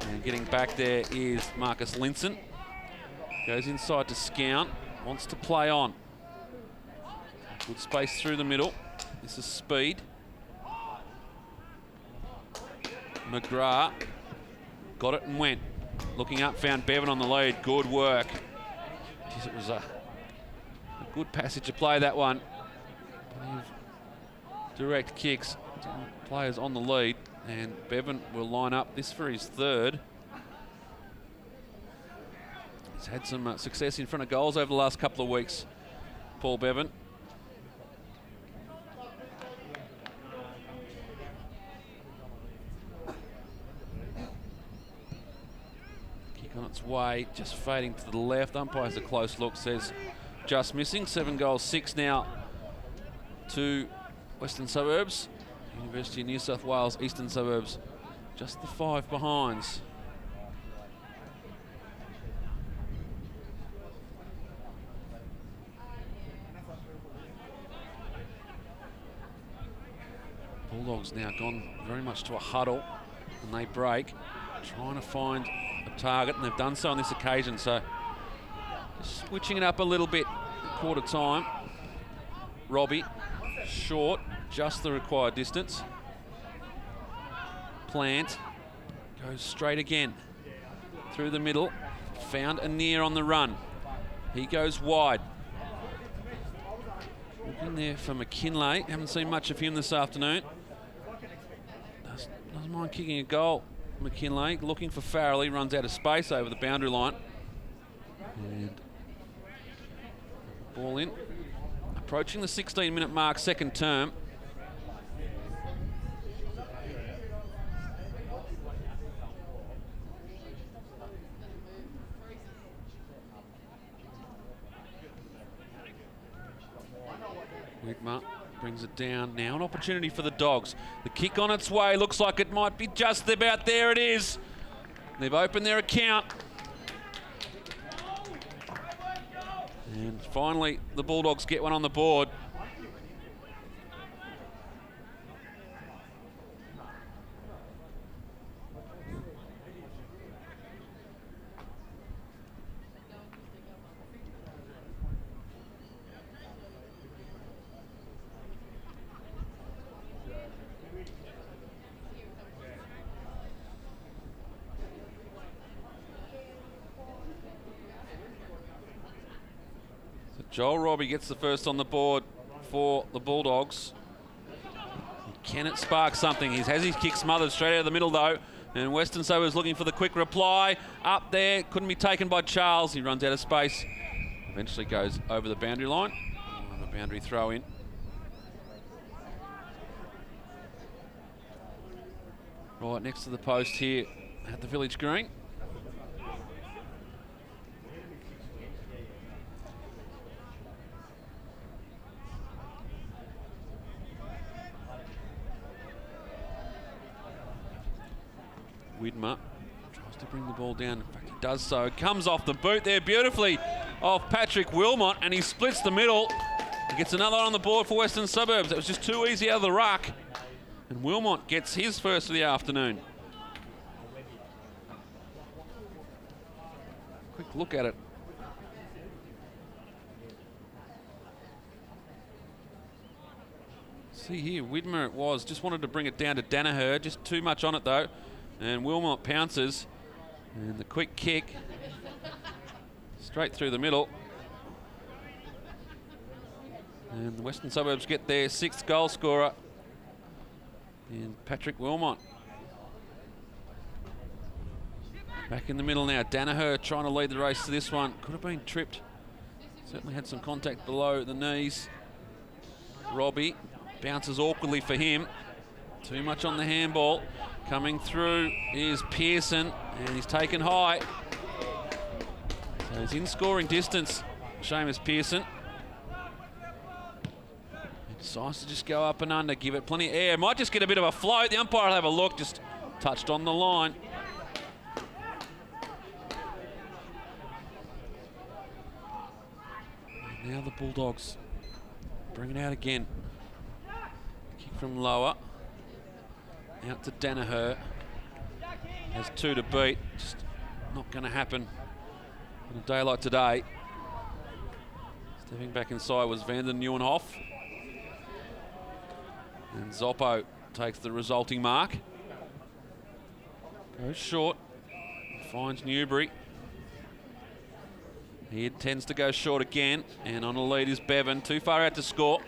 And getting back there is Marcus Linson. Goes inside to Scout, wants to play on. Good space through the middle. This is speed. McGrath got it and went. Looking up, found Bevan on the lead. Good work. Jeez, it was a good passage of play, that one. Direct kicks. Players on the lead, and Bevan will line up this for his third. He's had some success in front of goals over the last couple of weeks, Paul Bevan. Kick on its way, just fading to the left. Umpire's a close look, says just missing. 7 goals, 6 now to Western Suburbs. University of New South Wales, Eastern Suburbs, just the 5 behinds. Bulldogs now gone very much to a huddle, and they break, trying to find a target, and they've done so on this occasion, so just switching it up a little bit at quarter time. Robbie, short. Just the required distance. Plant goes straight again. Through the middle. Found Anir on the run. He goes wide. Looking there for McKinlay. Haven't seen much of him this afternoon. Doesn't mind kicking a goal. McKinlay looking for Farrell. He runs out of space over the boundary line. And ball in. Approaching the 16-minute mark, second term. Widmer brings it down. Now an opportunity for the Dogs. The kick on its way. Looks like it might be just about there. It is. They've opened their account. And finally, the Bulldogs get one on the board. Joel Robbie gets the first on the board for the Bulldogs. Can it spark something? He has his kick smothered straight out of the middle though. And Western Suburbs looking for the quick reply. Up there, couldn't be taken by Charles. He runs out of space. Eventually goes over the boundary line. And a boundary throw in. Right next to the post here at the Village Green. Widmer tries to bring the ball down. In fact, he does so. Comes off the boot there beautifully off Patrick Wilmot, and he splits the middle. He gets another one on the board for Western Suburbs. It was just too easy out of the ruck. And Wilmot gets his first of the afternoon. Quick look at it. See here, Widmer it was. Just wanted to bring it down to Danaher. Just too much on it though. And Wilmot pounces. And the quick kick. Straight through the middle. And the Western Suburbs get their 6th goal scorer in Patrick Wilmot. Back in the middle now. Danaher trying to lead the race to this one. Could have been tripped. Certainly had some contact below the knees. Robbie bounces awkwardly for him. Too much on the handball. Coming through is Pearson, and he's taken high. So he's in scoring distance, Seamus Pearson. He decides to just go up and under, give it plenty of air. Might just get a bit of a float. The umpire will have a look, just touched on the line. And now the Bulldogs bring it out again. Kick from lower. Out to Danaher. Has 2 to beat. Just not going to happen on a day like today. Stepping back inside was Vanden Nieuwenhof. And Zoppo takes the resulting mark. Goes short. Finds Newbury. He tends to go short again. And on the lead is Bevan. Too far out to score.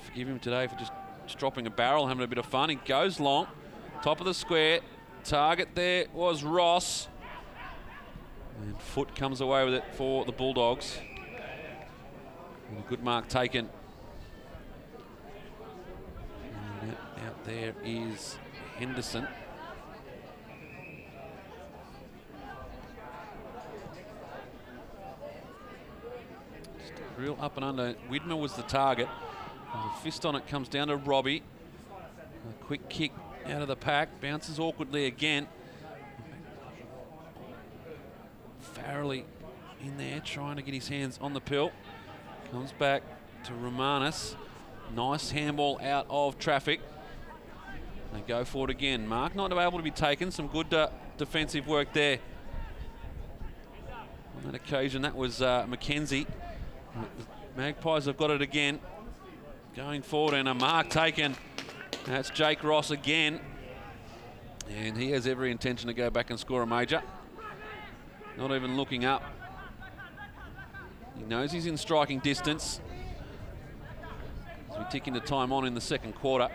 Forgive him today for just dropping a barrel, having a bit of fun. He goes long. Top of the square. Target there was Ross. And Foot comes away with it for the Bulldogs. And a good mark taken. And out there is Henderson. Just a real up and under. Widmer was the target. And the fist on it comes down to Robbie. A quick kick out of the pack. Bounces awkwardly again. Farrelly in there trying to get his hands on the pill. Comes back to Romanis. Nice handball out of traffic. They go for it again. Mark not able to be taken. Some good defensive work there. On that occasion, that was Mackenzie. The Magpies have got it again. Going forward and a mark taken. That's Jake Ross again. And he has every intention to go back and score a major. Not even looking up. He knows he's in striking distance. As we tick into time on in the second quarter.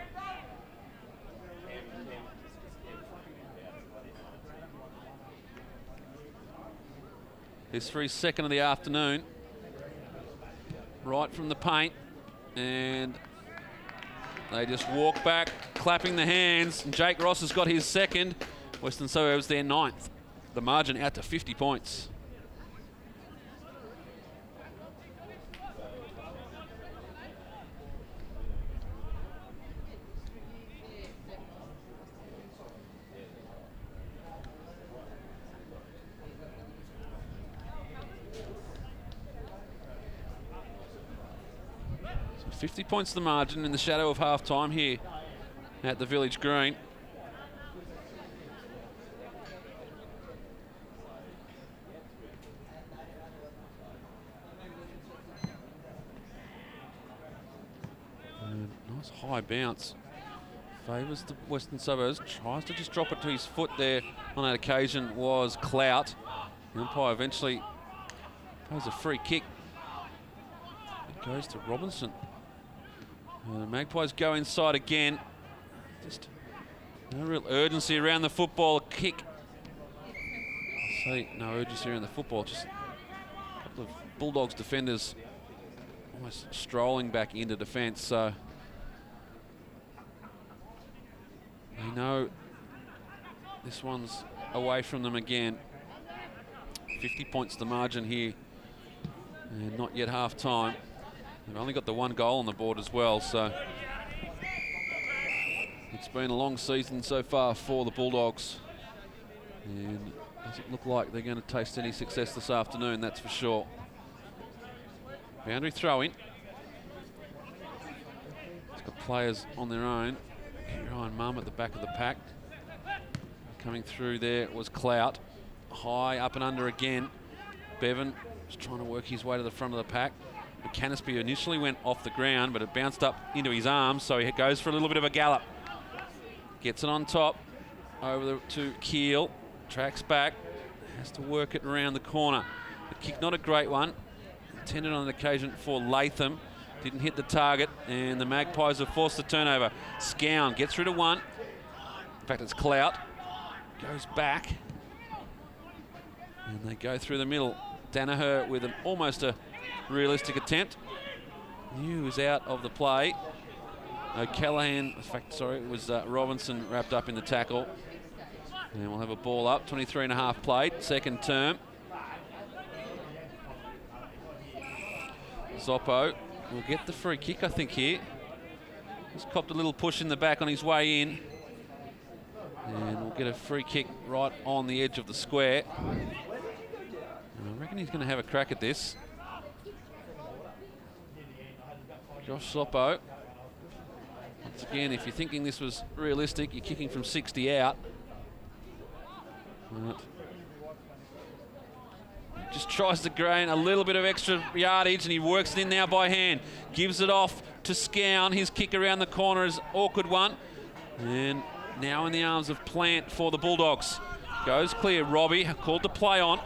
This for his 2nd of the afternoon. Right from the paint. And they just walk back, clapping the hands. And Jake Ross has got his 2nd. Western Suburbs their 9th. The margin out to 50 points. So 50 points the margin in the shadow of half-time here at the Village Green. Nice high bounce. Favours the Western Suburbs. Tries to just drop it to his foot there. On that occasion was Clout. The umpire eventually plays a free kick. It goes to Robinson. The Magpies go inside again. Just no real urgency around the football. Kick. I say no urgency around the football. Just a couple of Bulldogs defenders almost strolling back into defence. So they know this one's away from them again. 50 points the margin here, and not yet half time. They've only got the 1 goal on the board as well, so it's been a long season so far for the Bulldogs, and doesn't look like they're going to taste any success this afternoon, that's for sure. Boundary throw in. It's got players on their own. Ryan Mum at the back of the pack. Coming through there was Clout. High up and under again. Bevan just trying to work his way to the front of the pack. Canispi initially went off the ground, but it bounced up into his arms, so he goes for a little bit of a gallop. Gets it on top, over to Keel, tracks back, has to work it around the corner. The kick, not a great one, intended on an occasion for Latham. Didn't hit the target, and the Magpies have forced the turnover. Scown gets rid of one. In fact, it's Clout. Goes back. And they go through the middle. Danaher with almost a realistic attempt. New is out of the play. O'Callaghan, in fact, sorry, it was Robinson wrapped up in the tackle. And we'll have a ball up, 23 and a half played, second term. Zoppo will get the free kick, I think, here. He's copped a little push in the back on his way in. And we'll get a free kick right on the edge of the square. And I reckon he's going to have a crack at this. Josh Zoppo. Once again, if you're thinking this was realistic, you're kicking from 60 out. Right. Just tries to gain a little bit of extra yardage, and he works it in now by hand. Gives it off to Scown. His kick around the corner is an awkward one. And now in the arms of Plant for the Bulldogs. Goes clear. Robbie called to play on.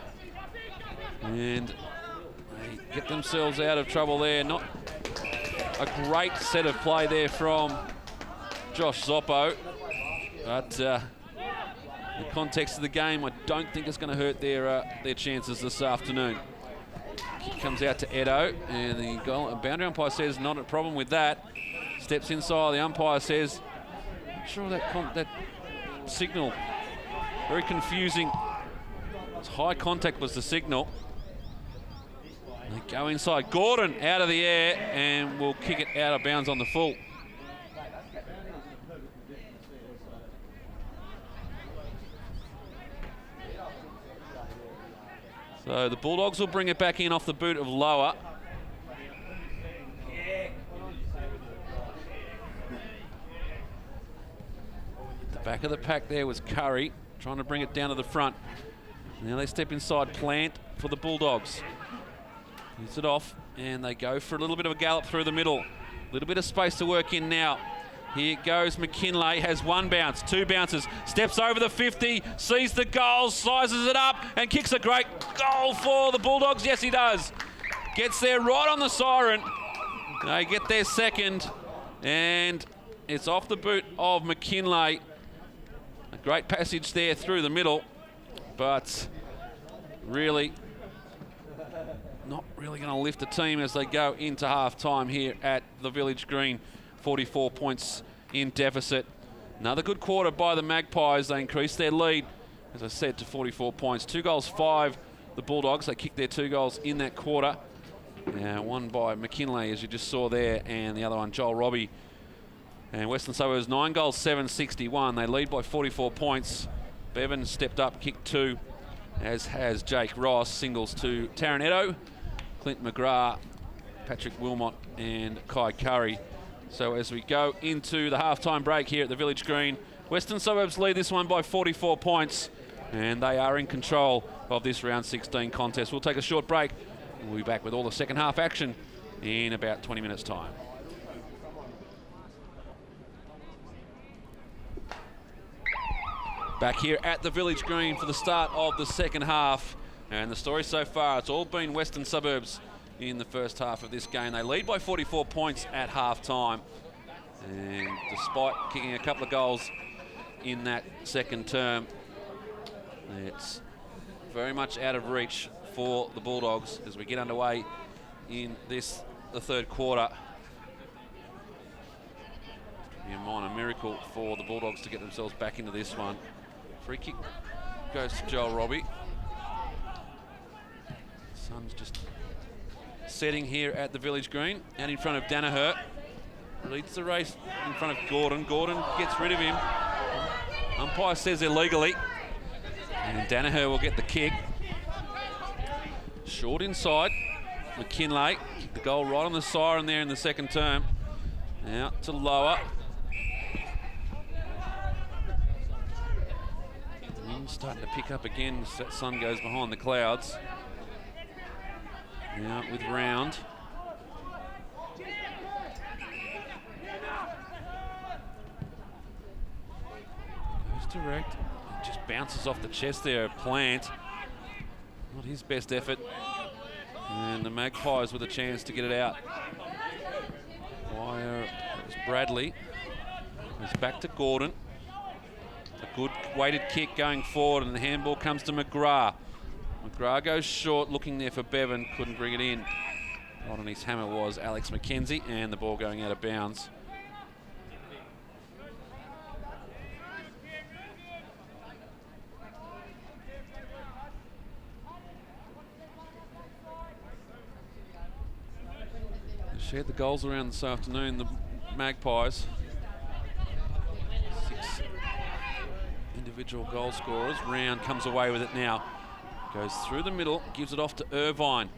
And they get themselves out of trouble there. Not a great set of play there from Josh Zoppo. But in the context of the game, I don't think it's going to hurt their chances this afternoon. Kick comes out to Edo, and the boundary umpire says not a problem with that. Steps inside, the umpire says, I'm sure that signal, very confusing. High contact was the signal. They go inside. Gordon out of the air, and will kick it out of bounds on the full. So the Bulldogs will bring it back in off the boot of Lower. The back of the pack there was Curry, trying to bring it down to the front. Now they step inside Plant for the Bulldogs. Gets it off, and they go for a little bit of a gallop through the middle. A little bit of space to work in now. Here goes McKinlay, has one bounce, two bounces, steps over the 50, sees the goal, sizes it up, and kicks a great goal for the Bulldogs. Yes, he does. Gets there right on the siren. They get their second, and it's off the boot of McKinlay. A great passage there through the middle, but really not really going to lift the team as they go into half-time here at the Village Green. 44 points in deficit. Another good quarter by the Magpies. They increased their lead, as I said, to 44 points. 2 goals, 5 the Bulldogs. They kicked their 2 goals in that quarter. One by McKinlay, as you just saw there, and the other one, Joel Robbie. And Western Suburbs, 9 goals, 7-61. They lead by 44 points. Bevan stepped up, kicked 2, as has Jake Ross. Singles to Taron Edo, Clint McGrath, Patrick Wilmot, and Kai Curry. So as we go into the halftime break here at the Village Green, Western Suburbs lead this one by 44 points, and they are in control of this round 16 contest. We'll take a short break, and we'll be back with all the second half action in about 20 minutes' time. Back here at the Village Green for the start of the second half, and the story so far, it's all been Western Suburbs in the first half of this game. They lead by 44 points at half-time. And despite kicking a couple of goals in that second term, it's very much out of reach for the Bulldogs as we get underway in the third quarter. It'll be a minor miracle for the Bulldogs to get themselves back into this one. Free kick goes to Joel Robbie. Sun's just setting here at the Village Green, and in front of Danaher. Leads the race in front of Gordon. Gordon gets rid of him. Umpire says illegally. And Danaher will get the kick. Short inside. McKinlay kicked the goal right on the siren there in the second term. Out to Lower. The wind's starting to pick up again as that sun goes behind the clouds. Now with Round. direct. It just bounces off the chest there, Plant. Not his best effort. And the Magpies with a chance to get it out. It was Bradley. It's back to Gordon. A good weighted kick going forward, and the handball comes to McGrath. McGrath goes short, looking there for Bevan, couldn't bring it in. Right on his hammer was Alex McKenzie, and the ball going out of bounds. They shared the goals around this afternoon, the Magpies. 6 individual goal scorers. Round comes away with it now. Goes through the middle, gives it off to Irvine.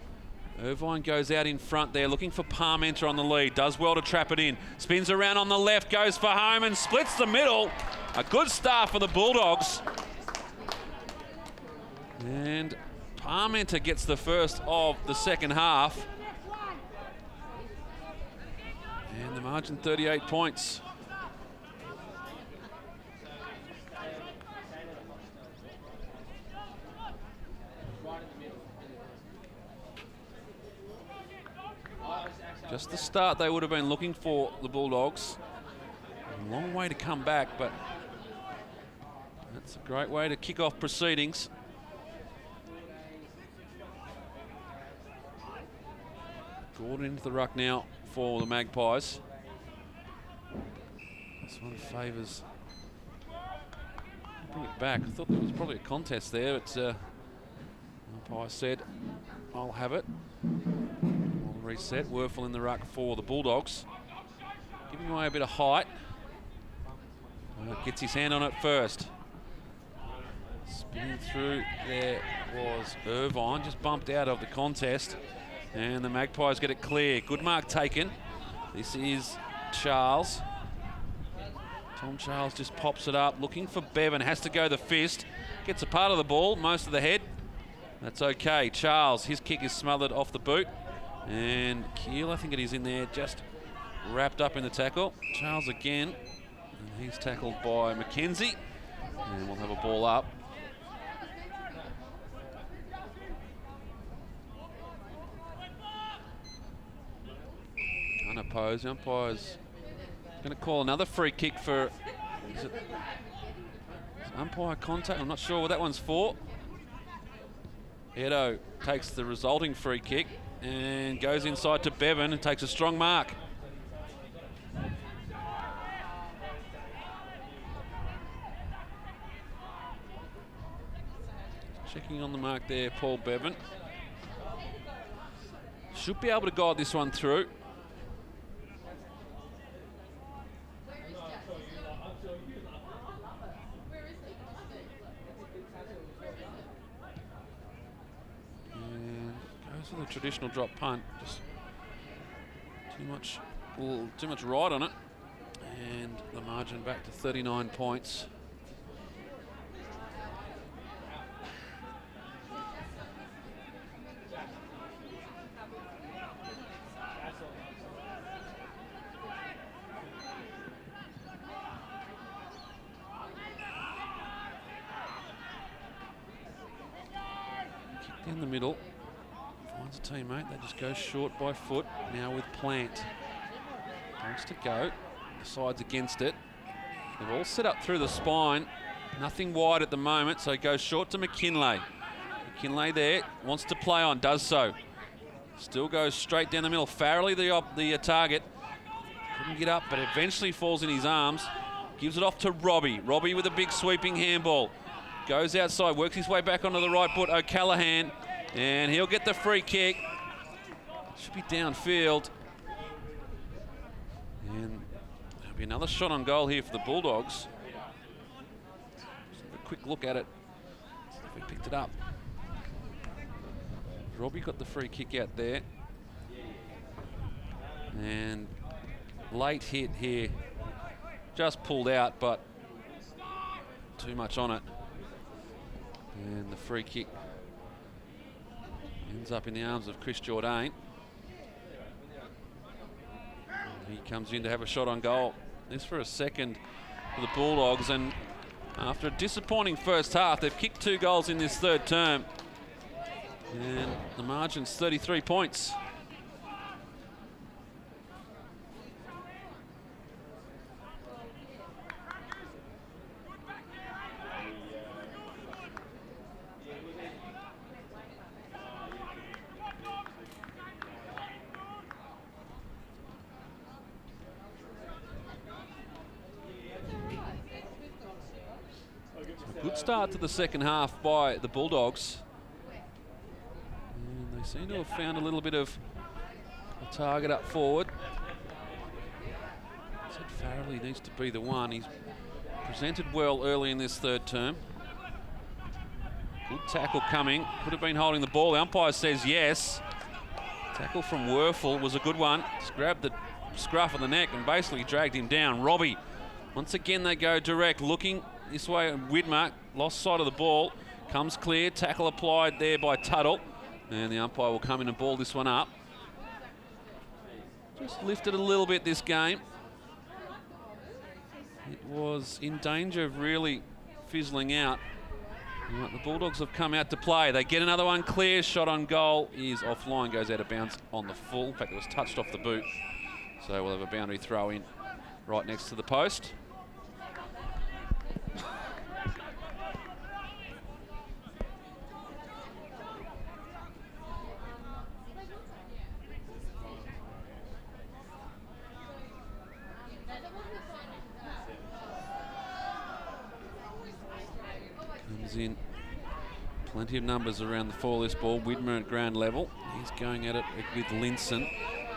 Irvine goes out in front there, looking for Parmenter on the lead. Does well to trap it in. Spins around on the left, goes for home and splits the middle. A good start for the Bulldogs. And Parmenter gets the first of the second half. And the margin 38 points. Just the start they would have been looking for, the Bulldogs. A long way to come back, but that's a great way to kick off proceedings. Gordon into the ruck now for the Magpies. This one favours. Bring it back. I thought there was probably a contest there, but umpire said, I'll have it. Reset. Werfel in the ruck for the Bulldogs. Giving away a bit of height. Gets his hand on it first. Spinning through there was Irvine. Just bumped out of the contest. And the Magpies get it clear. Good mark taken. This is Charles. Tom Charles just pops it up. Looking for Bevan. Has to go the fist. Gets a part of the ball. Most of the head. That's okay. Charles, his kick is smothered off the boot. And Keel, I think it is in there, just wrapped up in the tackle. Charles again, and he's tackled by McKenzie. And we'll have a ball up. Unopposed. Umpire's going to call another free kick for, is umpire contact? I'm not sure what that one's for. Edo takes the resulting free kick and goes inside to Bevan and takes a strong mark. Checking on the mark there, Paul Bevan. Should be able to guide this one through. For the traditional drop punt, just too much ride on it, and the margin back to 39 points. Kicked in the middle. Finds a teammate, they just go short by foot. Now with Plant. Wants to go, decides against it. They've all set up through the spine. Nothing wide at the moment, so goes short to McKinlay. McKinlay there, wants to play on, does so. Still goes straight down the middle. Farrelly the target. Couldn't get up, but eventually falls in his arms. Gives it off to Robbie. Robbie with a big sweeping handball. Goes outside, works his way back onto the right foot. O'Callaghan. And he'll get the free kick. Should be downfield. And there'll be another shot on goal here for the Bulldogs. Just have a quick look at it. See if we picked it up. Robbie got the free kick out there. And late hit here. Just pulled out, but too much on it. And the free kick ends up in the arms of Chris Jourdain. He comes in to have a shot on goal. This for a second for the Bulldogs, and After a disappointing first half, they've kicked 2 goals in this third term. And the margin's 33 points. Good start to the second half by the Bulldogs. And they seem to have found a little bit of a target up forward. Said Farrelly needs to be the one. He's presented well early in this third term. Good tackle coming. Could have been holding the ball. The umpire says yes. Tackle from Werfel was a good one. Just grabbed the scruff of the neck and basically dragged him down. Robbie, once again they go direct, looking this way. Widmer lost sight of the ball, comes clear, tackle applied there by Tuttle, and the umpire will come in and ball this one up. Just lifted a little bit this game. It was in danger of really fizzling out. Right, the Bulldogs have come out to play. They get another one clear, shot on goal is offline, goes out of bounds on the full. In fact, it was touched off the boot. So we'll have a boundary throw in right next to the post. Comes in. Plenty of numbers around the fall this ball. Widmer at ground level. He's going at it with Linson.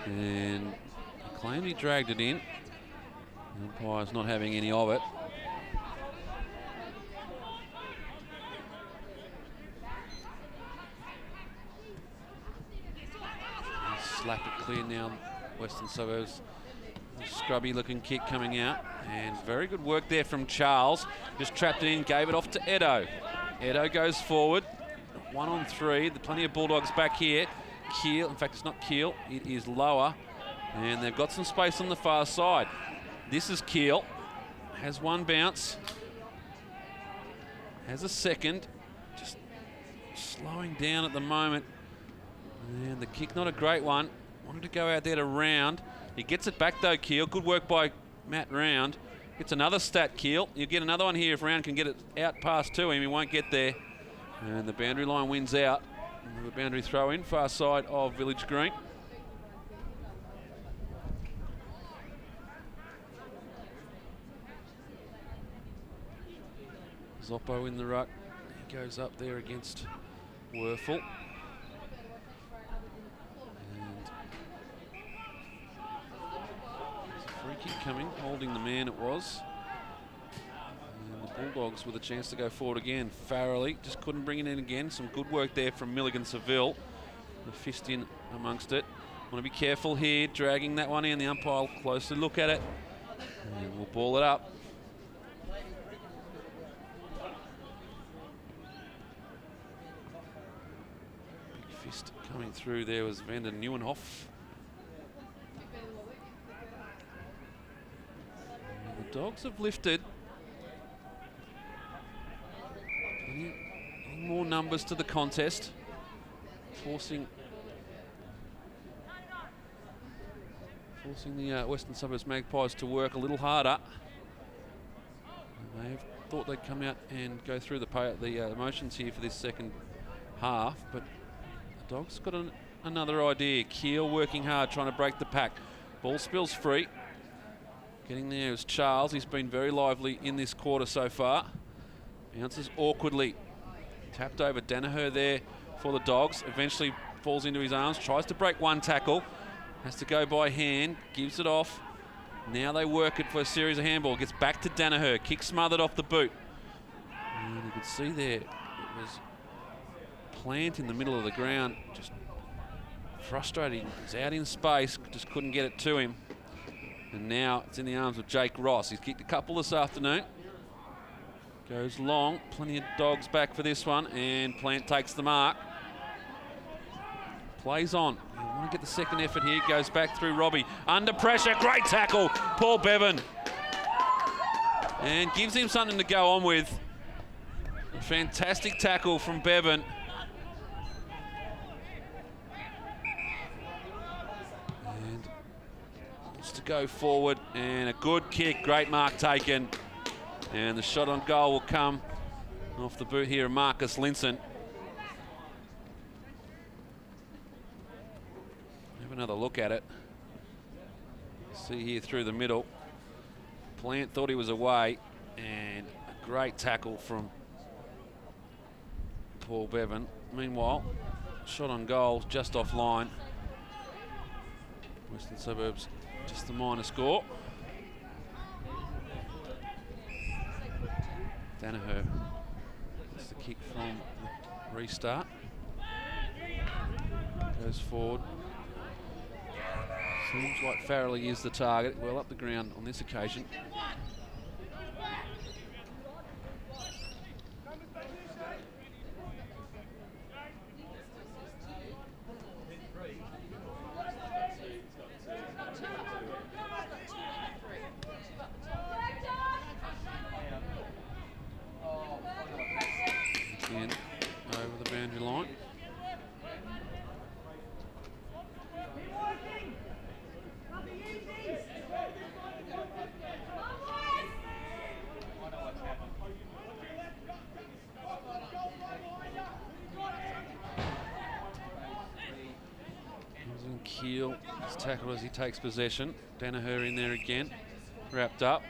And he claimed he dragged it in. The umpire's not having any of it. Slap it clear now. Western Suburbs. Scrubby looking kick coming out. And very good work there from Charles. Just trapped it in, gave it off to Edo. Edo goes forward. 1 on 3. There's plenty of Bulldogs back here. Keel, in fact it's not Keel, it is lower. And they've got some space on the far side. This is Keel. Has one bounce. Has a second. Just slowing down at the moment. And the kick, not a great one. Wanted to go out there to Round. He gets it back though, Keel. Good work by Matt Round. Gets another stat, Keel. You get another one here if Round can get it out past to him. He won't get there. And the boundary line wins out. The boundary throw in, far side of Village Green. Zoppo in the ruck. He goes up there against Werfel. Free kick coming, holding the man it was. And the Bulldogs with a chance to go forward again. Farrelly just couldn't bring it in again. Some good work there from Milligan Seville. The fist in amongst it. Want to be careful here, dragging that one in. The umpire will closely look at it. And we'll ball it up. Big fist coming through there was Vander Nieuwenhof. The Dogs have lifted. More numbers to the contest, forcing the Western Suburbs Magpies to work a little harder. They've thought they'd come out and go through the motions here for this second half, but the Dogs got another idea. Keel working hard, trying to break the pack. Ball spills free. Getting there is Charles. He's been very lively in this quarter so far. Bounces awkwardly. Tapped over Danaher there for the Dogs. Eventually falls into his arms. Tries to break one tackle. Has to go by hand. Gives it off. Now they work it for a series of handball. Gets back to Danaher. Kick smothered off the boot. And you can see there, it was Plant in the middle of the ground. Just frustrating. He's out in space. Just couldn't get it to him. And now it's in the arms of Jake Ross. He's kicked a couple this afternoon. Goes long. Plenty of Dogs back for this one. And Plant takes the mark. Plays on. You want to get the second effort here. Goes back through Robbie. Under pressure. Great tackle. Paul Bevan. and gives him something to go on with. A fantastic tackle from Bevan. And wants to go forward, and a good kick, great mark taken. And the shot on goal will come off the boot here of Marcus Linson. Have another look at it. See here through the middle. Plant thought he was away, and a great tackle from Paul Bevan. Meanwhile, shot on goal just offline. Western Suburbs just the minor score. Danaher gets the kick from the restart. Goes forward. Seems like Farrelly is the target. Well up the ground on this occasion. Again, over the boundary line. Keel is tackled as he takes possession. Danaher in there again, wrapped up.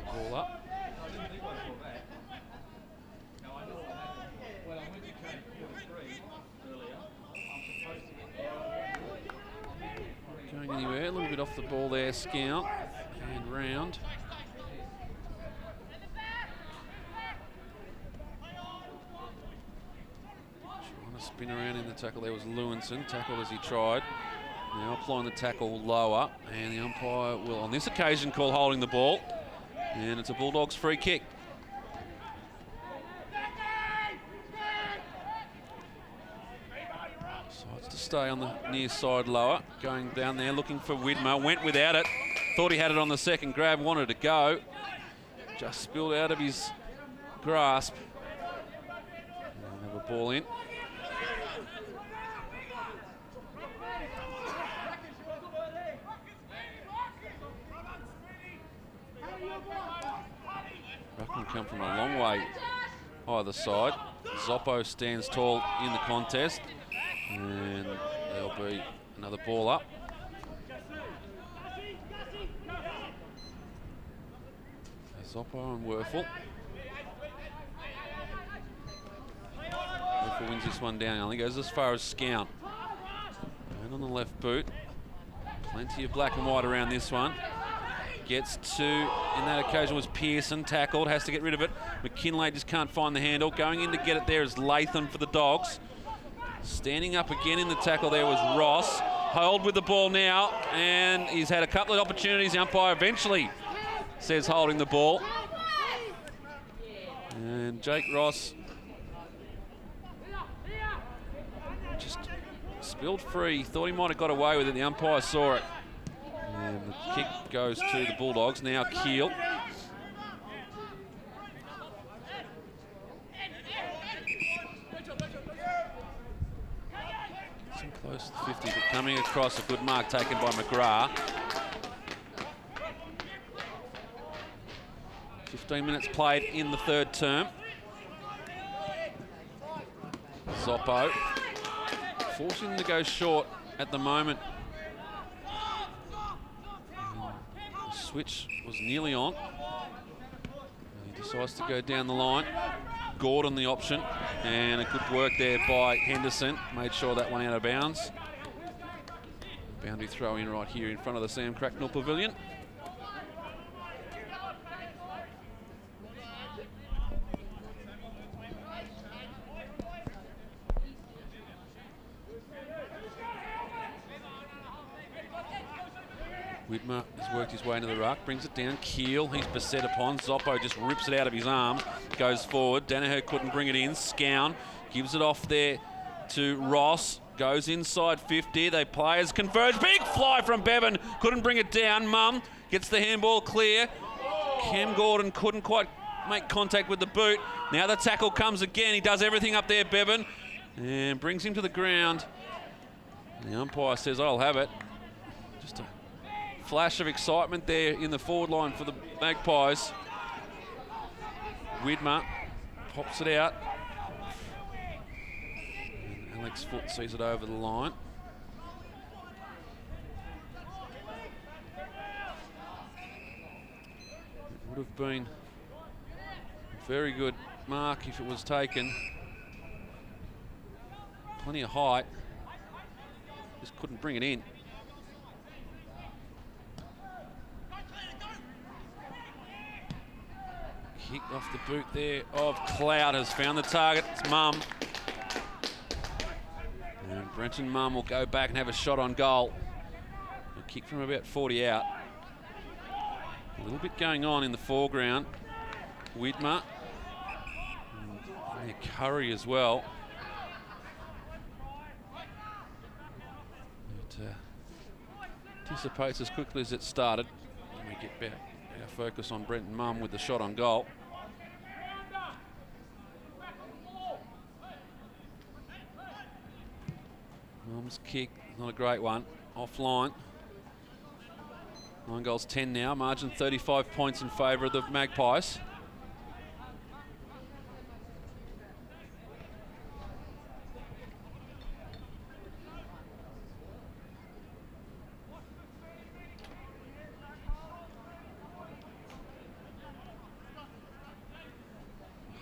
Ball up. Going anywhere, a little bit off the ball there, Scout, and round. Spin around in the tackle there was Lewinson, tackled as he tried. Now applying the tackle lower, and the umpire will on this occasion call holding the ball, and it's a Bulldogs free kick. Decides to stay on the near side lower, going down there looking for Widmer, went without it, thought he had it on the second grab, wanted to go, just spilled out of his grasp. And have a ball in. Ruckman come from a long way either side. Zoppo stands tall in the contest, and there'll be another ball up. Zoppo and Werfel. Werfel wins this one down, only goes as far as Scout. And on the left boot, plenty of black and white around this one. Gets to, in that occasion was Pearson, tackled, has to get rid of it. McKinlay just can't find the handle. Going in to get it there is Latham for the Dogs. Standing up again in the tackle there was Ross. Hold with the ball now, and he's had a couple of opportunities. The umpire eventually says holding the ball. And Jake Ross just spilled free. Thought he might have got away with it. The umpire saw it. And the kick goes to the Bulldogs. Now Keel. Some close to 50, but coming across, a good mark taken by McGrath. 15 minutes played in the third term. Zoppo forcing to go short at the moment. Switch was nearly on. And he decides to go down the line. Gordon the option, and a good work there by Henderson. Made sure that one out of bounds. Boundary throw in right here in front of the Sam Cracknell Pavilion. Widmer has worked his way into the ruck, brings it down. Keel, he's beset upon. Zoppo just rips it out of his arm, goes forward. Danaher couldn't bring it in. Scown gives it off there to Ross. goes inside 50. They players converge. Big fly from Bevan. Couldn't bring it down. Mum gets the handball clear. Cam Gordon couldn't quite make contact with the boot. Now the tackle comes again. He does everything up there, Bevan, and brings him to the ground. The umpire says, I'll have it. Just a flash of excitement there in the forward line for the Magpies. Widmer pops it out. And Alex Foote sees it over the line. It would have been a very good mark if it was taken. Plenty of height. Just couldn't bring it in. Kick off the boot there of Cloud, has found the target. It's Mum. And Brenton Mum will go back and have a shot on goal. A kick from about 40 out. A little bit going on in the foreground. Widmer. And Curry as well. Dissipates as quickly as it started. And we get back our focus on Brenton Mum with the shot on goal. Mum's kick, not a great one, offline. 9 goals, 10 now, margin 35 points in favour of the Magpies.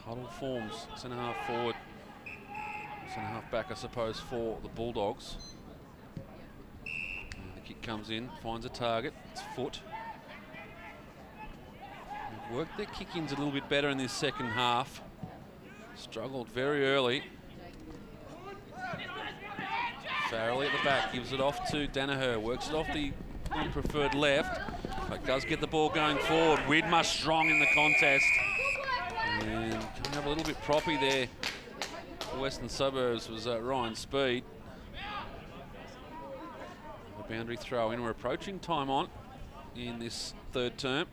Huddle forms, centre-half forward, centre-half back, I suppose, for the Bulldogs. And the kick comes in, finds a target, it's Foote. They've worked their kick-ins a little bit better in this second half. Struggled very early. Farrelly at the back, gives it off to Danaher, works it off the preferred left, but does get the ball going forward. Widmer strong in the contest. And coming up a little bit proppy there for Western Suburbs was Ryan Speed. A boundary throw in. We're approaching time on in this third term.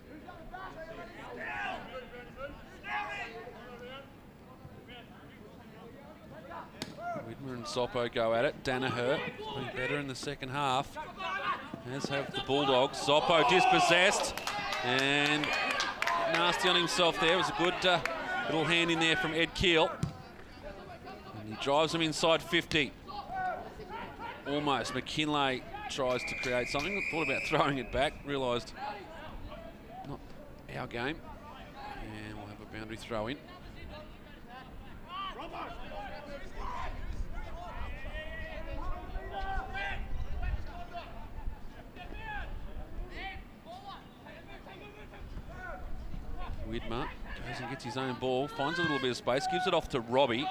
Widmer and Soppo go at it. Danaher has been better in the second half, as have the Bulldogs. Soppo dispossessed and nasty on himself there. It was a good little hand in there from Ed Keel. And he drives him inside 50. Almost. McKinlay tries to create something. Thought about throwing it back. Realised not our game. And we'll have a boundary throw in. Widmer goes and gets his own ball, finds a little bit of space, gives it off to Robbie.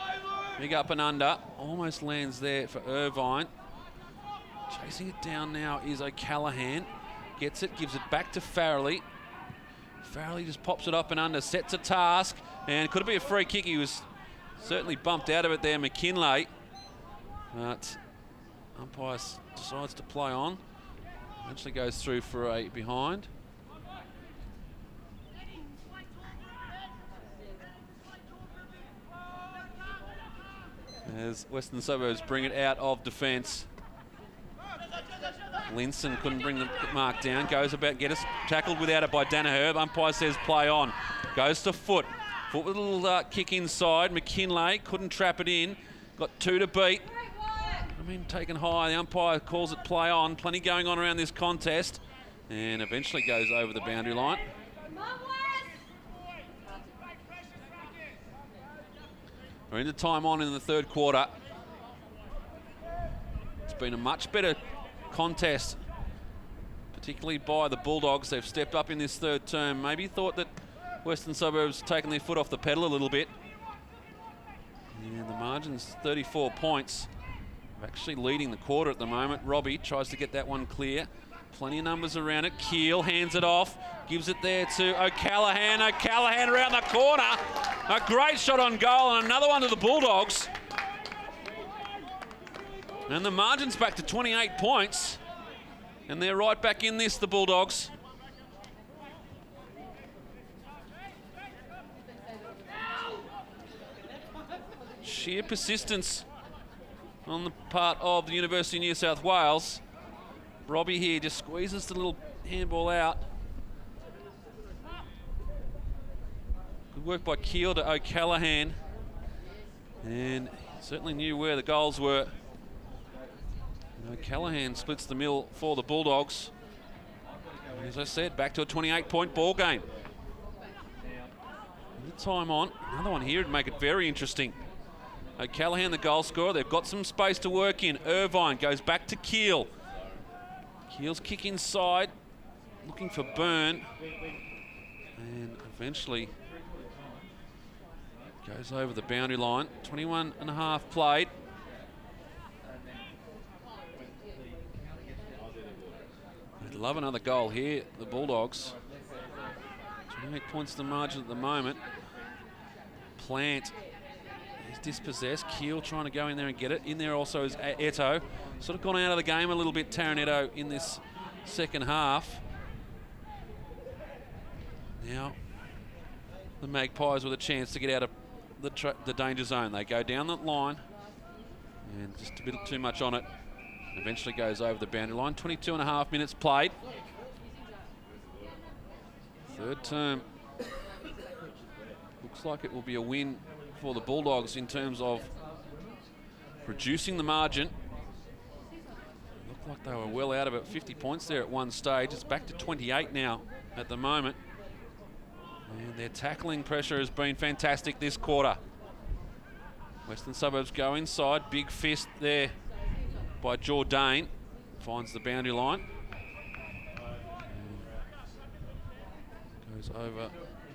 Big up and under, almost lands there for Irvine. Chasing it down now is O'Callaghan. Gets it, gives it back to Farrelly. Farrelly just pops it up and under, sets a task, and could it be a free kick? He was certainly bumped out of it there, McKinlay. But umpire decides to play on. Eventually goes through for a behind. As Western Suburbs bring it out of defence. Linson couldn't bring the mark down. Goes about, get us tackled without it by Danaher. Umpire says play on. Goes to Foote. Foote with a little kick inside. McKinlay couldn't trap it in. Got 2 to beat. I mean, taken high. The umpire calls it play on. Plenty going on around this contest. And eventually goes over the boundary line. We're into time on in the third quarter. It's been a much better contest, particularly by the Bulldogs. They've stepped up in this third term. Maybe thought that Western Suburbs taken their foot off the pedal a little bit. And the margin's 34 points. We're actually leading the quarter at the moment. Robbie tries to get that one clear. Plenty of numbers around it. Keel hands it off, gives it there to O'Callaghan. O'Callaghan around the corner. A great shot on goal and another one to the Bulldogs. And the margin's back to 28 points. And they're right back in this, the Bulldogs. Sheer persistence on the part of the University of New South Wales. Robbie here just squeezes the little handball out. Good work by Keel to O'Callaghan. And certainly knew where the goals were. And O'Callaghan splits the middle for the Bulldogs. And as I said, back to a 28-point ball game. With time on, another one here would make it very interesting. O'Callaghan, the goal scorer. They've got some space to work in. Irvine goes back to Keel. Keel's kick inside, looking for Byrne. And eventually goes over the boundary line. 21 and a half played. They'd love another goal here, the Bulldogs. 28 points the margin at the moment. Plant is dispossessed. Keel trying to go in there and get it. In there also is Eto. Sort of gone out of the game a little bit, Taron Eto, in this second half. Now, the Magpies with a chance to get out of the danger zone. They go down that line and just a bit too much on it. Eventually goes over the boundary line. 22 and a half minutes played. Third term. Looks like it will be a win for the Bulldogs in terms of reducing the margin. Looked like they were well out of it. 50 points there at one stage. It's back to 28 now at the moment. And their tackling pressure has been fantastic this quarter. Western Suburbs go inside. Big fist there by Jourdain. Finds the boundary line. Goes over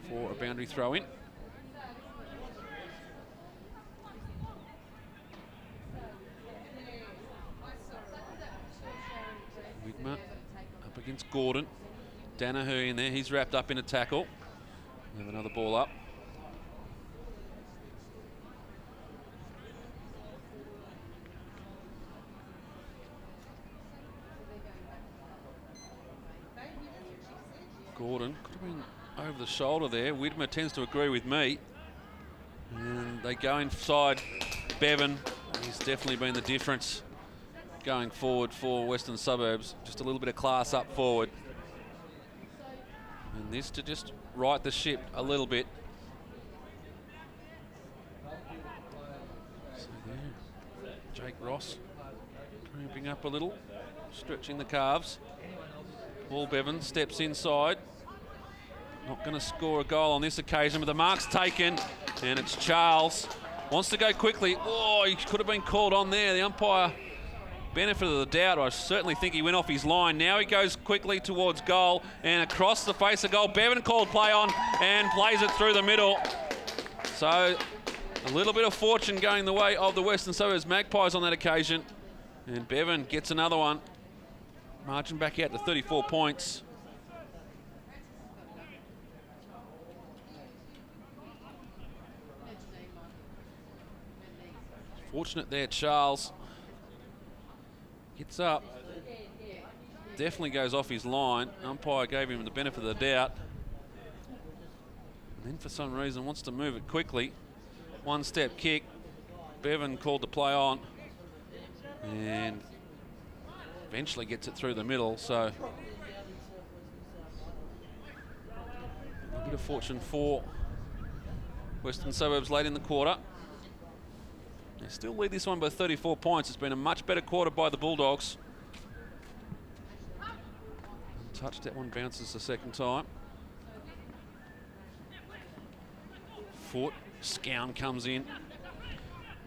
for a boundary throw in. Wigmer up against Gordon. Danaher in there. He's wrapped up in a tackle. We have another ball up. Gordon could have been over the shoulder there. Widmer tends to agree with me. And they go inside. Bevan, he's definitely been the difference going forward for Western Suburbs. Just a little bit of class up forward. And this to just right the ship a little bit. So there, Jake Ross cramping up a little, stretching the calves. Paul Bevan steps inside. Not going to score a goal on this occasion, but the mark's taken, and it's Charles. Wants to go quickly. Oh, he could have been called on there. The umpire, benefit of the doubt. I certainly think he went off his line. Now he goes quickly towards goal and across the face of goal. Bevan called play on and plays it through the middle. So a little bit of fortune going the way of the Western Suburbs Magpies on that occasion. And Bevan gets another one. Margin back out to 34 points. Fortunate there, Charles. Gets up. Definitely goes off his line. Umpire gave him the benefit of the doubt. And then for some reason wants to move it quickly. One step kick. Bevan called the play on. And eventually gets it through the middle, so a bit of fortune for Western Suburbs late in the quarter. They still lead this one by 34 points. It's been a much better quarter by the Bulldogs. Touched that one, bounces the second time. Foot, Scown comes in.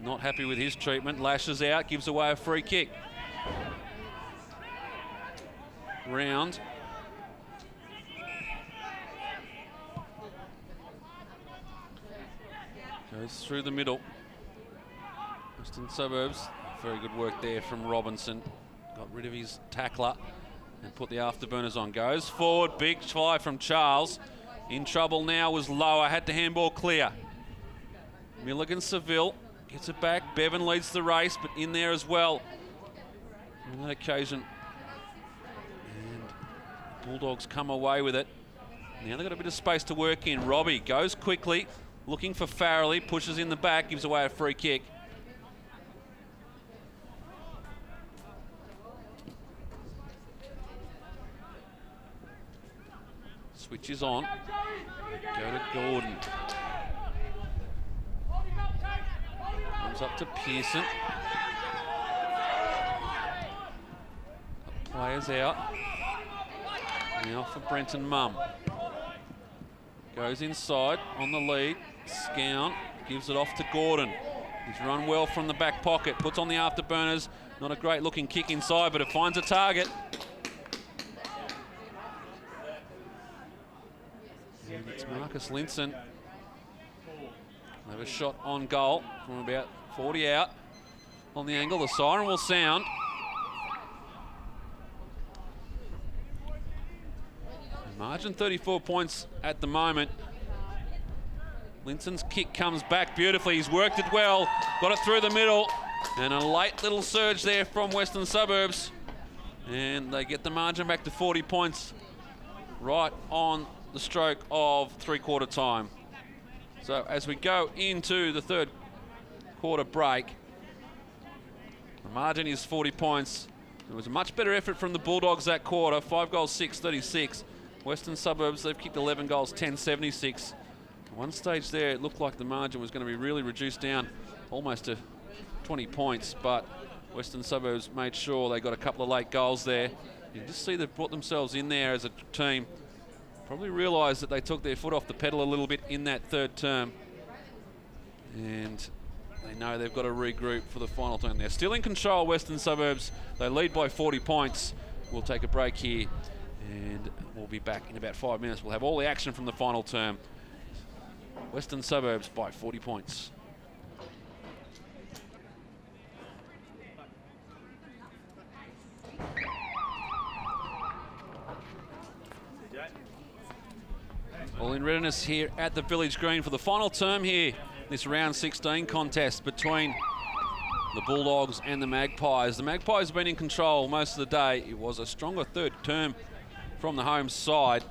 Not happy with his treatment, lashes out, gives away a free kick. Round. Goes through the middle. Western Suburbs, very good work there from Robinson. Got rid of his tackler and put the afterburners on. Goes forward, big fly from Charles. In trouble now was Lower, had to handball clear. Milligan Seville gets it back. Bevan leads the race, but in there as well on that occasion. And Bulldogs come away with it. Now they've got a bit of space to work in. Robbie goes quickly, looking for Farrelly, pushes in the back, gives away a free kick. Switch is on. Go to Gordon. Comes up to Pearson. The players out. Now for Brenton Mumm. Goes inside on the lead. Scown gives it off to Gordon. He's run well from the back pocket. Puts on the afterburners. Not a great looking kick inside, but it finds a target. And it's Marcus Linson. They have a shot on goal from about 40 out on the angle. The siren will sound. Margin 34 points at the moment. Linson's kick comes back beautifully. He's worked it well. Got it through the middle. And a late little surge there from Western Suburbs. And they get the margin back to 40 points right on the stroke of three-quarter time. So as we go into the third quarter break, the margin is 40 points. It was a much better effort from the Bulldogs that quarter. 5 goals, 6-36. Western Suburbs, they've kicked 11 goals, 10-76. At one stage there, it looked like the margin was going to be really reduced down almost to 20 points, but Western Suburbs made sure they got a couple of late goals there. You can just see they've brought themselves in there as a team. Probably realised that they took their foot off the pedal a little bit in that third term. And they know they've got to regroup for the final term. They're still in control, Western Suburbs. They lead by 40 points. We'll take a break here and we'll be back in about 5 minutes. We'll have all the action from the final term. Western Suburbs by 40 points. All in readiness here at the Village Green for the final term here. This round 16 contest between the Bulldogs and the Magpies. The Magpies have been in control most of the day. It was a stronger third term from the home side,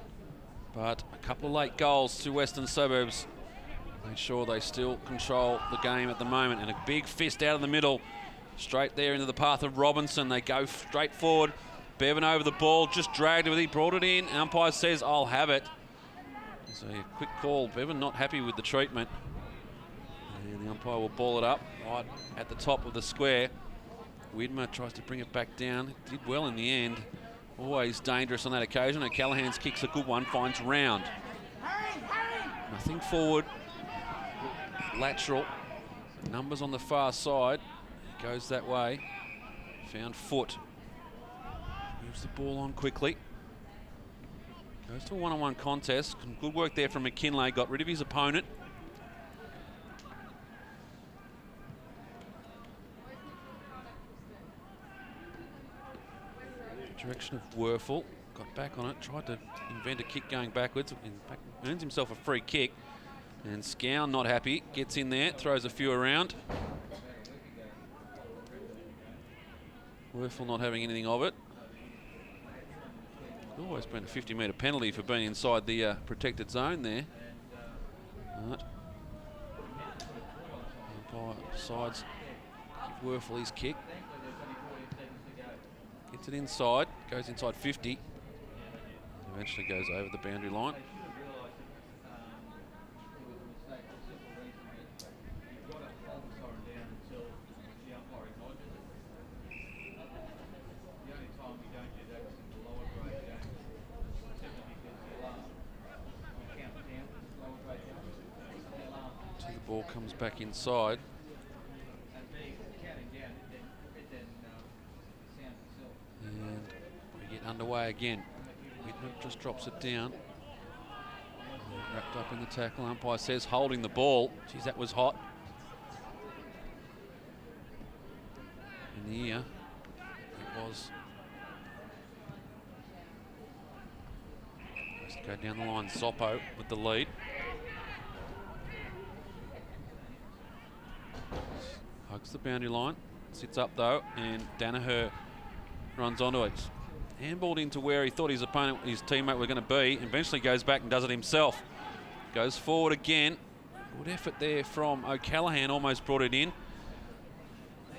but a couple of late goals to Western Suburbs made sure they still control the game at the moment. And a big fist out of the middle, straight there into the path of Robinson. They go straight forward. Bevan over the ball, just dragged it with. He brought it in. Umpire says, I'll have it. So a quick call. Bevan not happy with the treatment. And the umpire will ball it up right at the top of the square. Widmer tries to bring it back down. Did well in the end. Always dangerous on that occasion. O'Callaghan's kick's a good one, finds Round. Nothing forward. Lateral. Numbers on the far side. Goes that way. Found Foot. Moves the ball on quickly. Goes to a one-on-one contest. Good work there from McKinlay. Got rid of his opponent. Direction of Werfel. Got back on it. Tried to invent a kick going backwards. In fact, earns himself a free kick. And Scown not happy. Gets in there. Throws a few around. Werfel not having anything of it. Always been a 50-metre penalty for being inside the protected zone there. Right. Sides give Werfel his kick. Gets it inside, goes inside 50. Eventually goes over the boundary line. Ball comes back inside. And we get underway again. Whitman just drops it down. Wrapped up in the tackle. Umpire says holding the ball. Geez, that was hot. In the ear. It was. Let's go down the line. Zoppo with the lead. Hugs the boundary line, sits up though, and Danaher runs onto it. Handballed into where he thought his opponent, his teammate were going to be. Eventually goes back and does it himself. Goes forward again. Good effort there from O'Callaghan, almost brought it in.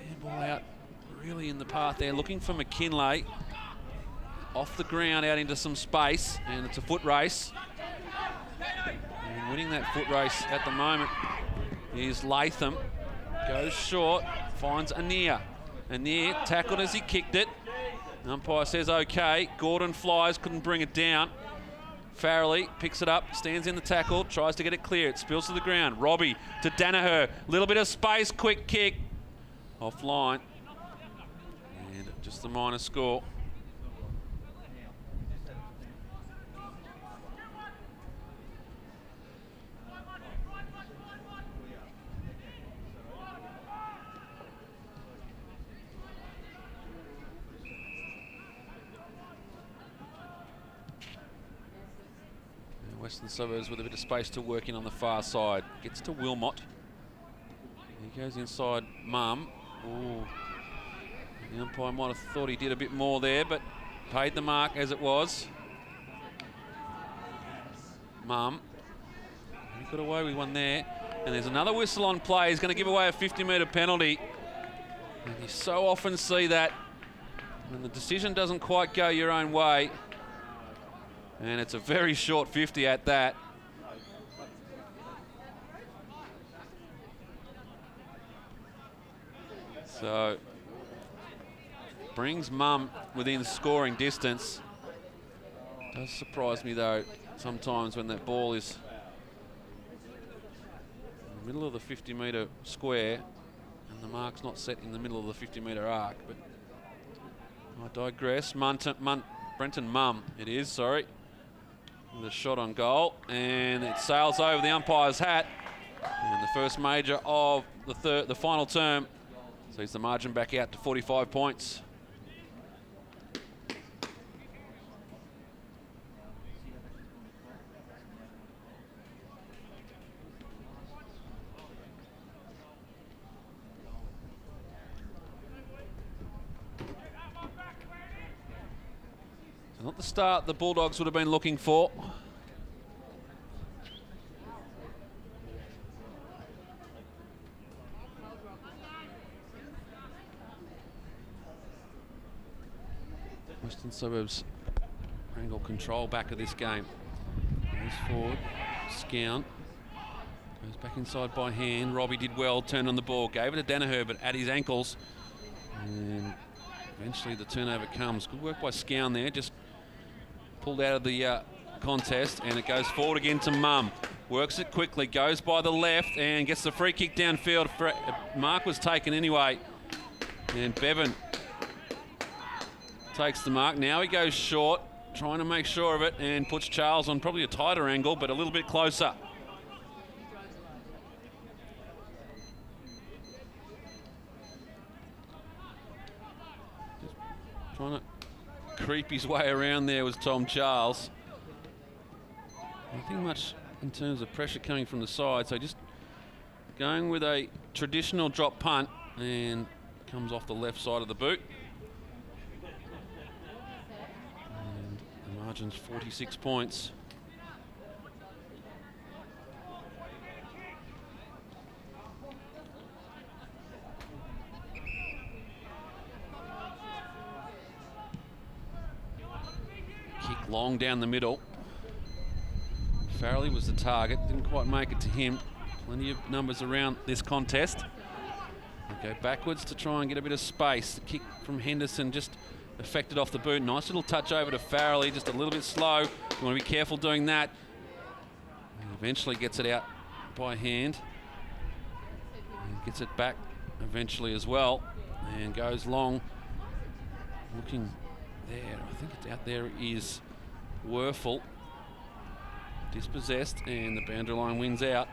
Handball out really in the path there, looking for McKinlay. Off the ground out into some space, and it's a foot race. And winning that foot race at the moment is Latham. Goes short, finds Anir. Anir tackled as he kicked it. Umpire says okay. Gordon flies, couldn't bring it down. Farrelly picks it up, stands in the tackle, tries to get it clear. It spills to the ground. Robbie to Danaher. Little bit of space, quick kick. Offline. And just a minor score. Western Suburbs with a bit of space to work in on the far side. Gets to Wilmot. He goes inside Mum. Ooh. The umpire might have thought he did a bit more there, but paid the mark as it was. Mum. He got away with one there. And there's another whistle on play. He's going to give away a 50-metre penalty. And you so often see that when the decision doesn't quite go your own way. And it's a very short 50 at that. So, brings Mum within scoring distance. Does surprise me though, sometimes when that ball is in the middle of the 50-metre square and the mark's not set in the middle of the 50-metre arc. But I digress. Brenton Mum, it is, sorry. With a shot on goal, and it sails over the umpire's hat. And the first major of the final term sees the margin back out to 45 points. Not the start the Bulldogs would have been looking for. Western Suburbs angle control back of this game. Goes forward, Scown. Goes back inside by hand. Robbie did well, turned on the ball, gave it to Danaher, but at his ankles. And eventually the turnover comes. Good work by Scown there, just pulled out of the contest, and it goes forward again to Mum. Works it quickly, goes by the left and gets the free kick downfield. Mark was taken anyway, and Bevan takes the mark. Now he goes short, trying to make sure of it, and puts Charles on probably a tighter angle, but a little bit closer. Just trying to creep his way around there was Tom Charles. Nothing much in terms of pressure coming from the side, so just going with a traditional drop punt, and comes off the left side of the boot. And the margin's 46 points. Long down the middle. Farrelly was the target, didn't quite make it to him. Plenty of numbers around this contest. They go backwards to try and get a bit of space. The kick from Henderson just affected off the boot. Nice little touch over to Farrelly, just a little bit slow. You want to be careful doing that. And eventually gets it out by hand. And gets it back eventually as well. And goes long. Looking there, I think it's out there is Werfel, dispossessed, and the boundary line wins out.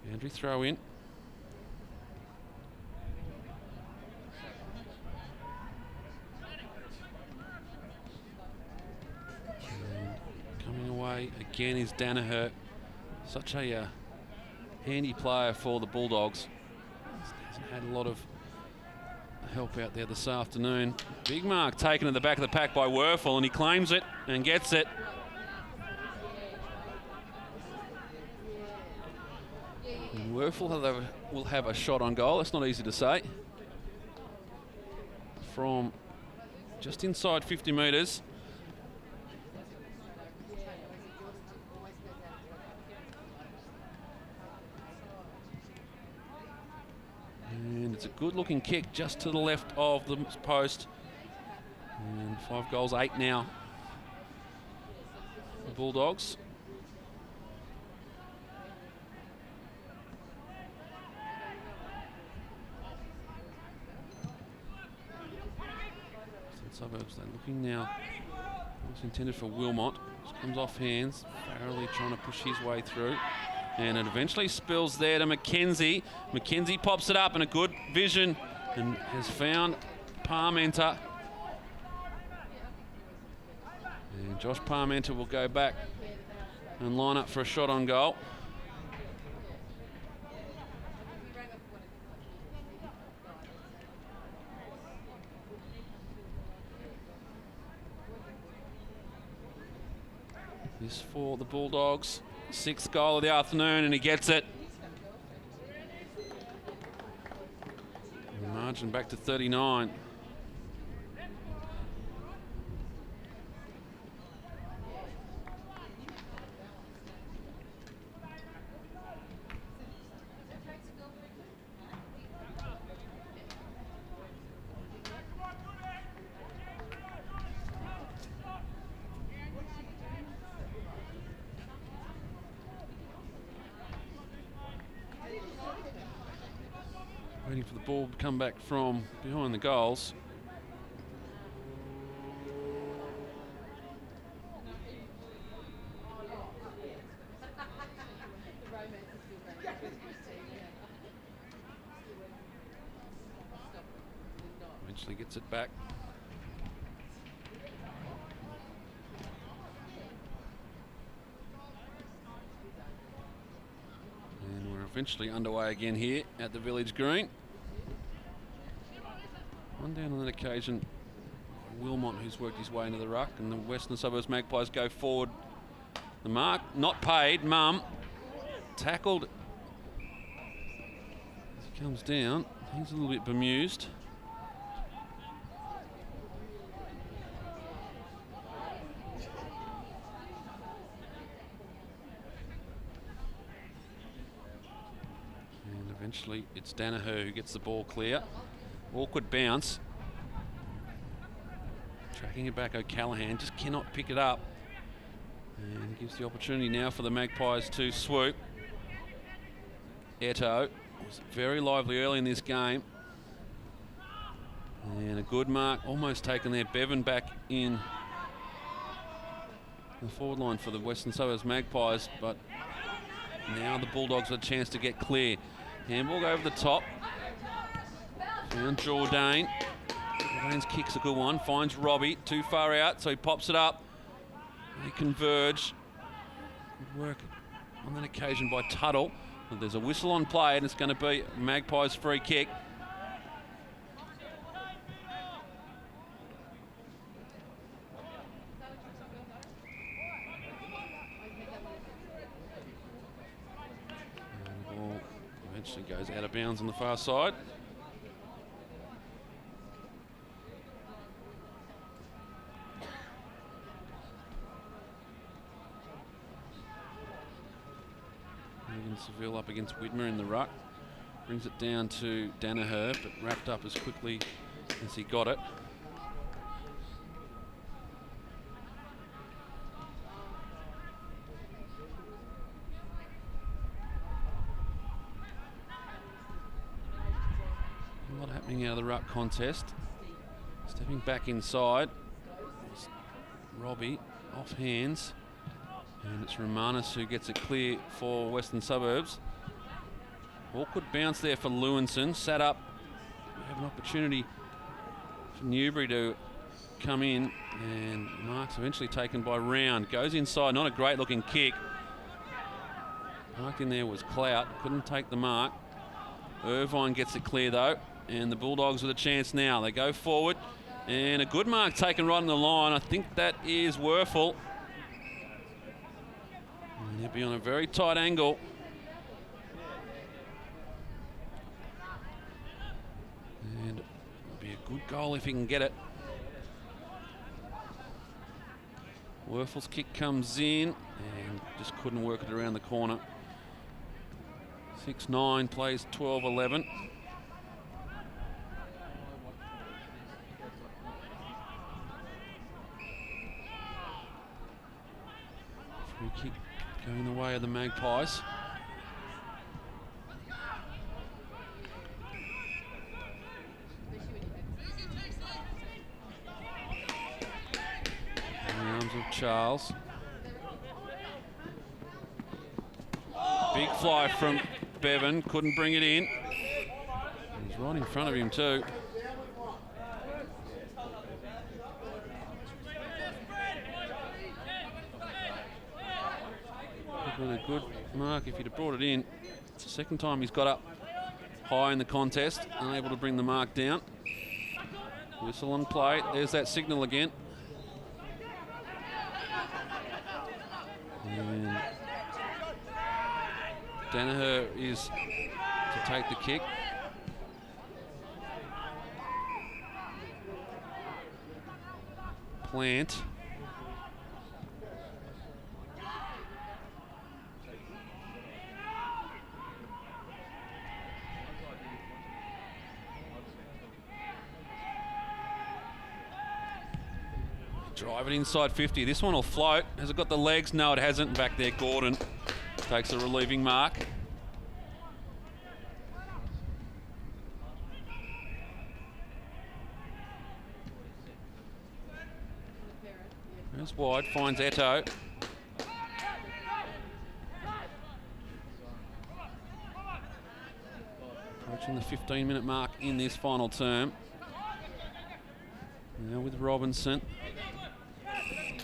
Boundary throw in. And coming away again is Danaher. Such a handy player for the Bulldogs. Hasn't had a lot of help out there this afternoon. Big mark taken in the back of the pack by Werfel, and he claims it and gets it. And Werfel will have a shot on goal. That's not easy to say. From just inside 50 metres. And it's a good-looking kick just to the left of the post. And 5 goals, 8 now. The Bulldogs. Suburbs, they're looking now. It's intended for Wilmot. Just comes off hands. Farrelly trying to push his way through. And it eventually spills there to McKenzie. McKenzie pops it up in a good vision and has found Parmenter. And Josh Parmenter will go back and line up for a shot on goal. This for the Bulldogs. 6th goal of the afternoon, and he gets it. The margin back to 39. Waiting for the ball to come back from behind the goals. Eventually gets it back. And we're eventually underway again here at the Village Green. One down on that occasion, Wilmot, who's worked his way into the ruck, and the Western Suburbs Magpies go forward. The mark, not paid, Mum, tackled as he comes down. He's a little bit bemused. And eventually it's Danaher who gets the ball clear. Awkward bounce. Tracking it back, O'Callaghan just cannot pick it up. And gives the opportunity now for the Magpies to swoop. Eto was very lively early in this game. And a good mark, almost taken there. Bevan back in the forward line for the Western Suburbs Magpies, but now the Bulldogs have a chance to get clear. Handball over the top. Found Jourdain. Jourdain's kick's a good one. Finds Robbie too far out, so he pops it up. They converge. Good work on that occasion by Tuttle. But there's a whistle on play, and it's going to be Magpies' free kick. And the ball eventually goes out of bounds on the far side. Seville up against Widmer in the ruck. Brings it down to Danaher, but wrapped up as quickly as he got it. A lot happening out of the ruck contest. Stepping back inside. Robbie off hands. And it's Romanis who gets it clear for Western Suburbs. Awkward bounce there for Lewinson. Sat up. We have an opportunity for Newbury to come in. And mark's eventually taken by Round. Goes inside. Not a great looking kick. Marked in there was Clout. Couldn't take the mark. Irvine gets it clear, though. And the Bulldogs with a chance now. They go forward. And a good mark taken right on the line. I think that is Werfel. And he'll be on a very tight angle. And it'll be a good goal if he can get it. Werfel's kick comes in and just couldn't work it around the corner. 6-9 plays 12-11. Free kick going the way of the Magpies. In the arms of Charles. Big fly from Bevan, couldn't bring it in. He's right in front of him too. With a good mark if he'd have brought it in. It's the second time he's got up high in the contest, unable to bring the mark down. Whistle on play, there's that signal again. And Danaher is to take the kick. Plant. Drive it inside 50. This one will float. Has it got the legs? No, it hasn't. Back there, Gordon takes a relieving mark. Goes wide, finds Eto. Approaching the 15-minute mark in this final term. Now with Robinson.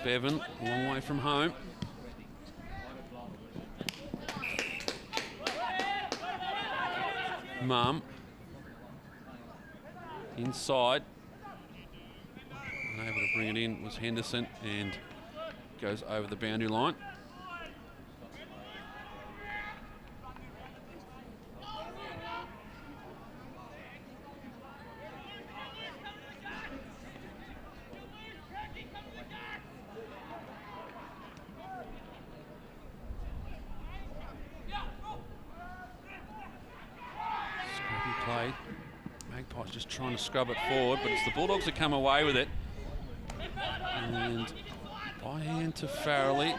Bevan, a long way from home. Mum. Inside. Unable to bring it in was Henderson and goes over the boundary line. Play. Magpies just trying to scrub it forward, but it's the Bulldogs that come away with it. And by hand to Farrelly.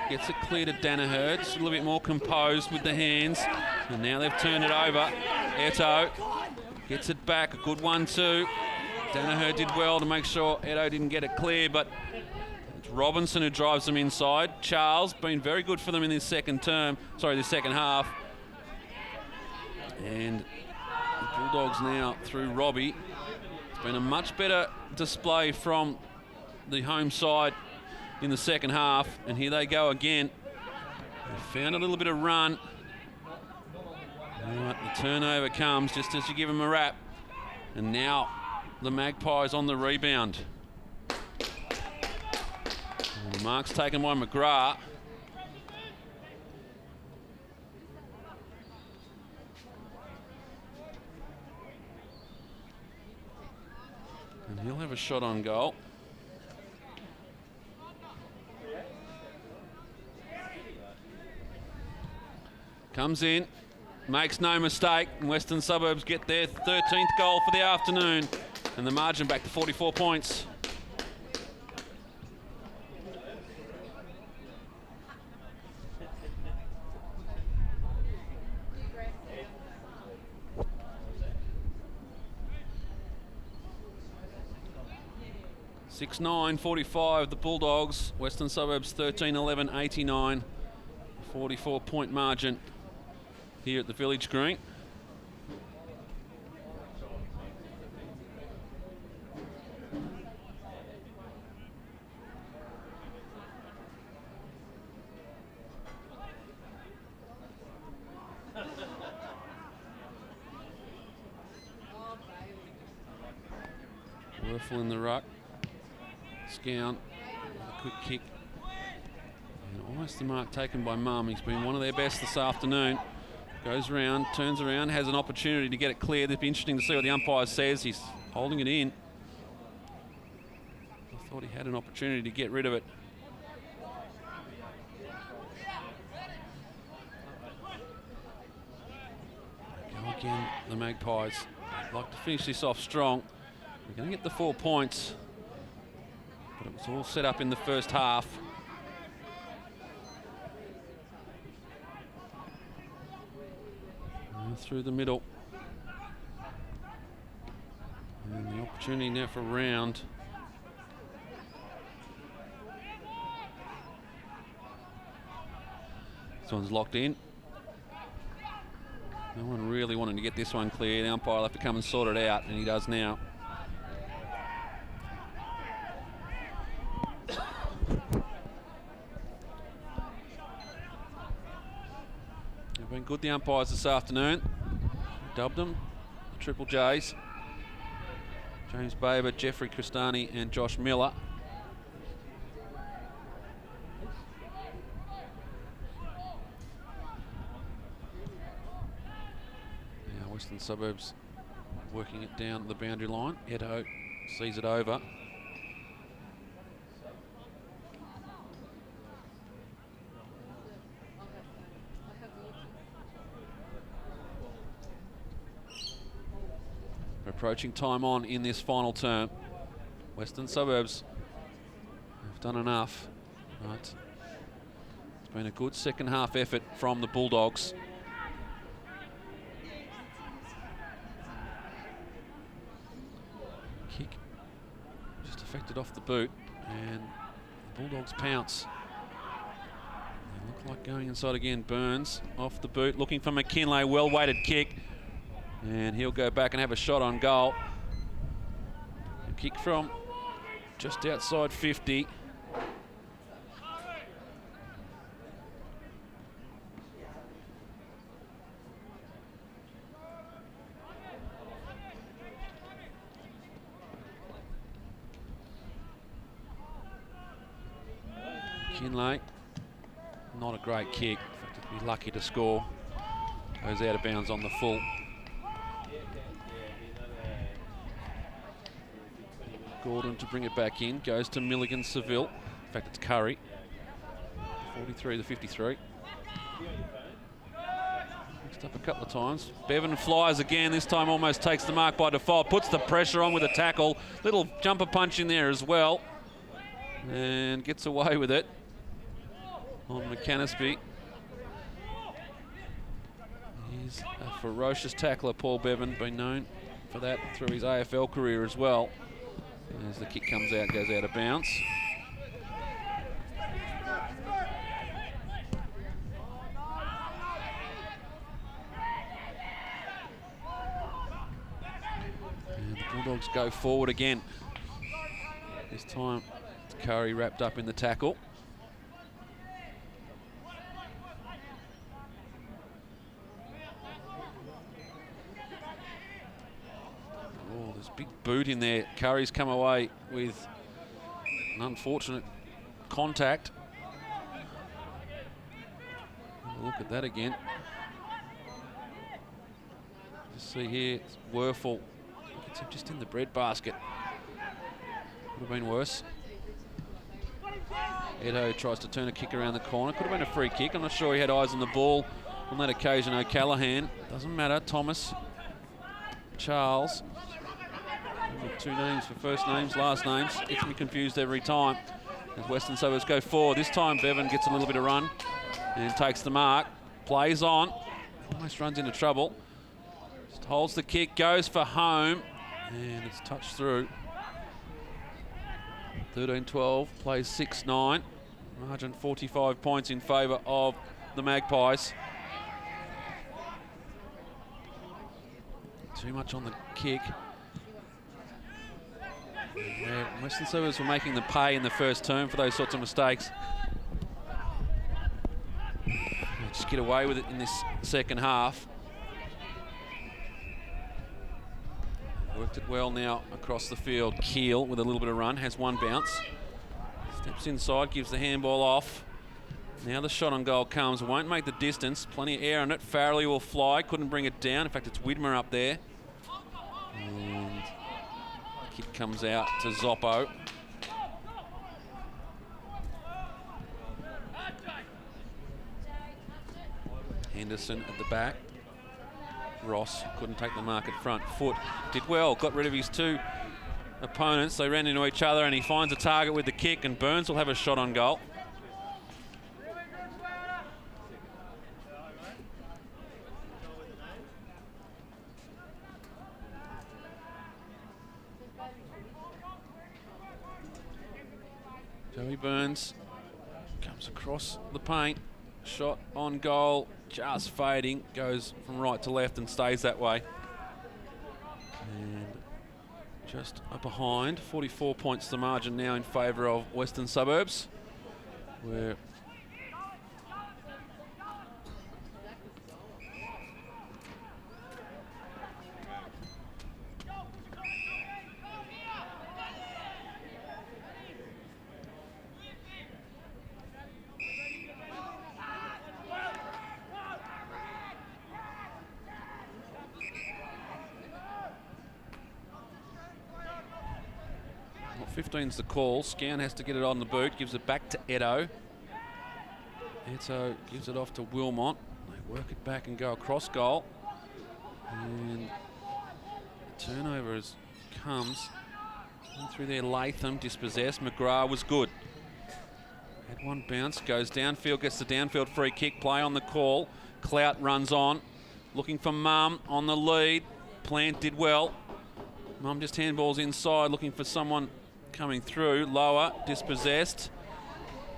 Gets it clear to Danaher. Just a little bit more composed with the hands. And now they've turned it over. Eto gets it back. A good 1-2. Danaher did well to make sure Eto didn't get it clear, but it's Robinson who drives them inside. Charles been very good for them in this second half. And the Bulldogs now through Robbie. It's been a much better display from the home side in the second half, and here they go again. They found a little bit of run. Right, the turnover comes just as you give them a wrap, and now the Magpies on the rebound. And the mark's taken by McGrath. And he'll have a shot on goal. Comes in, makes no mistake, and Western Suburbs get their 13th goal for the afternoon, and the margin back to 44 points. (6-9) 45 the Bulldogs. Western Suburbs 13-11 89. 44-point margin here at the Village Green. Werfel in the ruck. Scown, a quick kick. And almost the mark taken by Mum. He's been one of their best this afternoon. Goes around, turns around, has an opportunity to get it clear. It'd be interesting to see what the umpire says. He's holding it in. I thought he had an opportunity to get rid of it. Go again, the Magpies. They'd like to finish this off strong. We're going to get the 4 points, but it was all set up in the first half. Through the middle. And the opportunity now for a round. This one's locked in. No one really wanting to get this one clear. The umpire will have to come and sort it out, and he does now. They've been good, the umpires, this afternoon. Dubbed them the Triple J's. James Baber, Jeffrey Cristani and Josh Miller. Now Western Suburbs working it down the boundary line. Edo sees it over. Approaching time on in this final term. Western Suburbs have done enough. Right. It's been a good second half effort from the Bulldogs. Kick just affected off the boot, and the Bulldogs pounce. They look like going inside again. Burns off the boot, looking for McKinlay. Well-weighted kick. And he'll go back and have a shot on goal. A kick from just outside 50. Kinlay, not a great kick. In fact, he'd be lucky to score. Goes out of bounds on the full. Gordon to bring it back in, goes to Milligan Seville. In fact, it's Curry. 43 to 53. Mixed up a couple of times. Bevan flies again, this time almost takes the mark by default, puts the pressure on with a tackle. Little jumper punch in there as well. And gets away with it on McCannaspy. He's a ferocious tackler, Paul Bevan, been known for that through his AFL career as well. As the kick comes out, goes out of bounds. And the Bulldogs go forward again. This time, Curry wrapped up in the tackle. Oh, there's a big boot in there. Curry's come away with an unfortunate contact. Look at that again. Just see here, it's Werfel. Gets him just in the breadbasket. Would have been worse. Edo tries to turn a kick around the corner. Could have been a free kick. I'm not sure he had eyes on the ball on that occasion. O'Callaghan. Doesn't matter. Thomas. Charles. Two names for first names, last names. Gets me confused every time. As Western Suburbs go forward. This time Bevan gets a little bit of run and takes the mark. Plays on. Almost runs into trouble. Just holds the kick. Goes for home. And it's touched through. 13-12. Plays 6-9. Margin 45 points in favour of the Magpies. Too much on the kick. Yeah, Western Suburbs were making them pay in the first term for those sorts of mistakes. They'll just get away with it in this second half. Worked it well now across the field. Keel with a little bit of run, has one bounce. Steps inside, gives the handball off. Now the shot on goal comes, won't make the distance. Plenty of air on it. Farrelly will fly, couldn't bring it down. In fact, it's Widmer up there. And kick comes out to Zoppo. Henderson at the back. Ross couldn't take the mark at front. Foot did well, got rid of his two opponents. They ran into each other and he finds a target with the kick, and Burns will have a shot on goal. Joey Burns comes across the paint. Shot on goal, just fading, goes from right to left and stays that way. And just up behind, 44 points the margin now in favour of Western Suburbs, where well, 15's the call. Scan has to get it on the boot, gives it back to Edo. Edo gives it off to Wilmot. They work it back and go across goal. And the turnover comes in through there. Latham dispossessed. McGrath was good. Had one bounce, goes downfield, gets the downfield free kick. Play on the call. Clout runs on, looking for Mum on the lead. Plant did well. Mum just handballs inside, looking for someone coming through. Lower, dispossessed.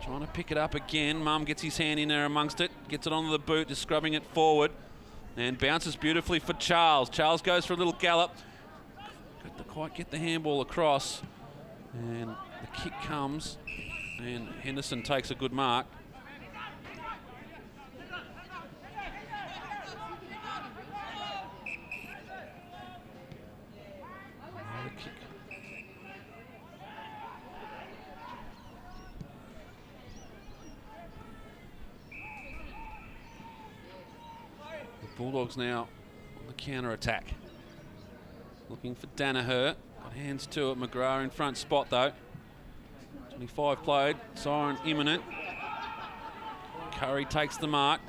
Trying to pick it up again. Mum gets his hand in there amongst it. Gets it onto the boot, just scrubbing it forward. And bounces beautifully for Charles. Charles goes for a little gallop. Couldn't quite get the handball across. And the kick comes. And Henderson takes a good mark. Bulldogs now on the counter-attack. Looking for Danaher. Got hands to it. McGrath in front spot though. 25 played. Siren imminent. Curry takes the mark.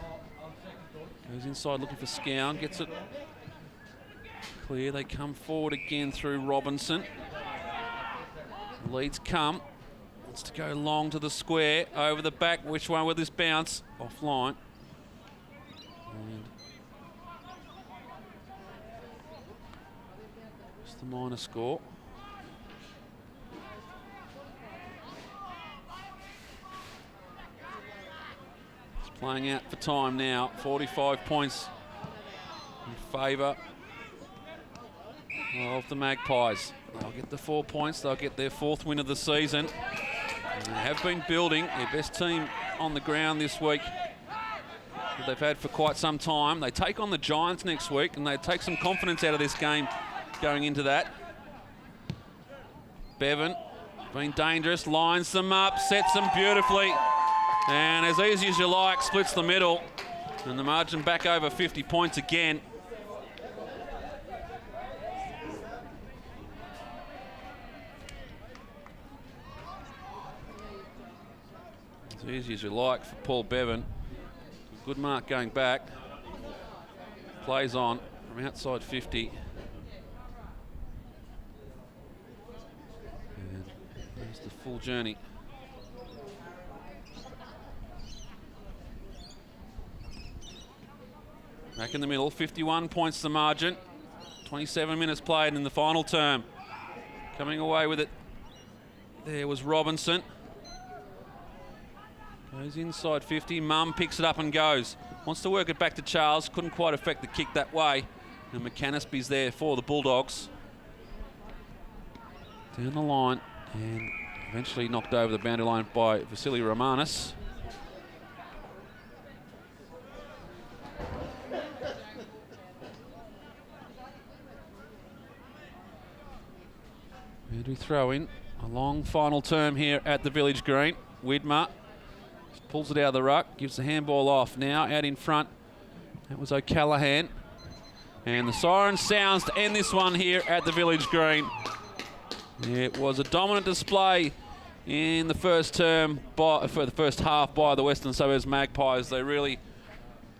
Goes inside looking for Scown. Gets it clear. They come forward again through Robinson. Leads come. Wants to go long to the square. Over the back. Which one with this bounce? Offline. And the minor score. It's playing out for time now. 45 points in favour of the Magpies. They'll get the 4 points. They'll get their 4th win of the season. And they have been building their best team on the ground this week that they've had for quite some time. They take on the Giants next week, and they take some confidence out of this game going into that. Bevan, been dangerous, lines them up, sets them beautifully, and as easy as you like, splits the middle, and the margin back over 50 points again. As easy as you like for Paul Bevan. Good mark going back. Plays on from outside 50. There's the full journey. Back in the middle, 51 points the margin. 27 minutes played in the final term. Coming away with it, there was Robinson. Goes inside 50, Mum picks it up and goes. Wants to work it back to Charles, couldn't quite affect the kick that way. And McCannisby's there for the Bulldogs. Down the line. And eventually knocked over the boundary line by Vasily Romanis. throw in. A long final term here at the Village Green. Widmer pulls it out of the ruck, gives the handball off. Now out in front, that was O'Callaghan. And the siren sounds to end this one here at the Village Green. It was a dominant display in the first term, for the first half by the Western Suburbs Magpies. They really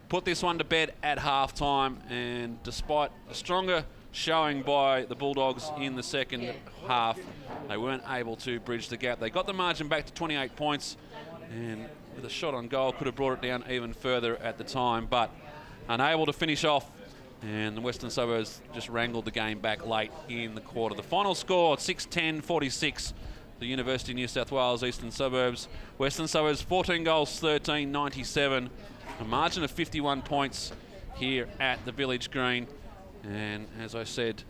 put this one to bed at half-time, and despite a stronger showing by the Bulldogs in the second half, they weren't able to bridge the gap. They got the margin back to 28 points, and with a shot on goal could have brought it down even further at the time, but unable to finish off, and the Western Suburbs just wrangled the game back late in the quarter. The final score, 6-10-46, the University of New South Wales Eastern Suburbs. Western Suburbs 14 goals, 13, 97. A margin of 51 points here at the Village Green. And as I said,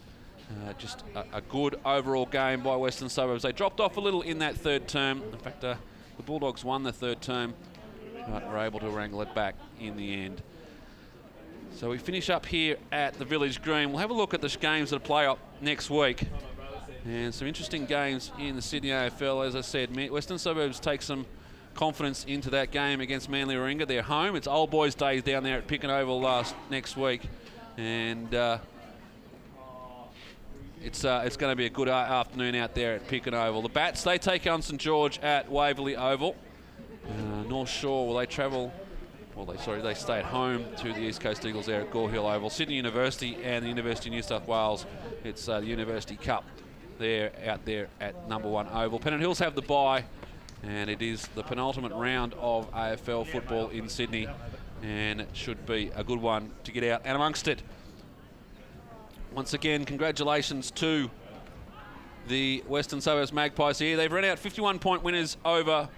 just a good overall game by Western Suburbs. They dropped off a little in that third term. In fact, the Bulldogs won the third term, but were able to wrangle it back in the end. So we finish up here at the Village Green. We'll have a look at the games that play up next week. And some interesting games in the Sydney AFL. As I said, Western Suburbs take some confidence into that game against Manly Warringah. They're home. It's Old Boys Day down there at Pick and Oval next week. And it's going to be a good afternoon out there at Pick and Oval. The Bats, they take on St George at Waverley Oval. North Shore, will they travel? Well, they stay at home to the East Coast Eagles there at Gore Hill Oval. Sydney University and the University of New South Wales, it's the University Cup out there at number 1 Oval. Pennant Hills have the bye, and it is the penultimate round of AFL football in Sydney, and it should be a good one to get out and amongst it. Once again, congratulations to the Western Suburbs Magpies here. They've run out 51-point winners over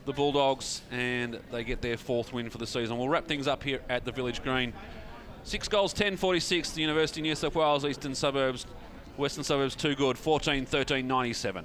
the Bulldogs, and they get their 4th win for the season. We'll wrap things up here at the Village Green. 6 goals, 10-46, the University of New South Wales Eastern Suburbs. Western Suburbs too good, 14-13-97.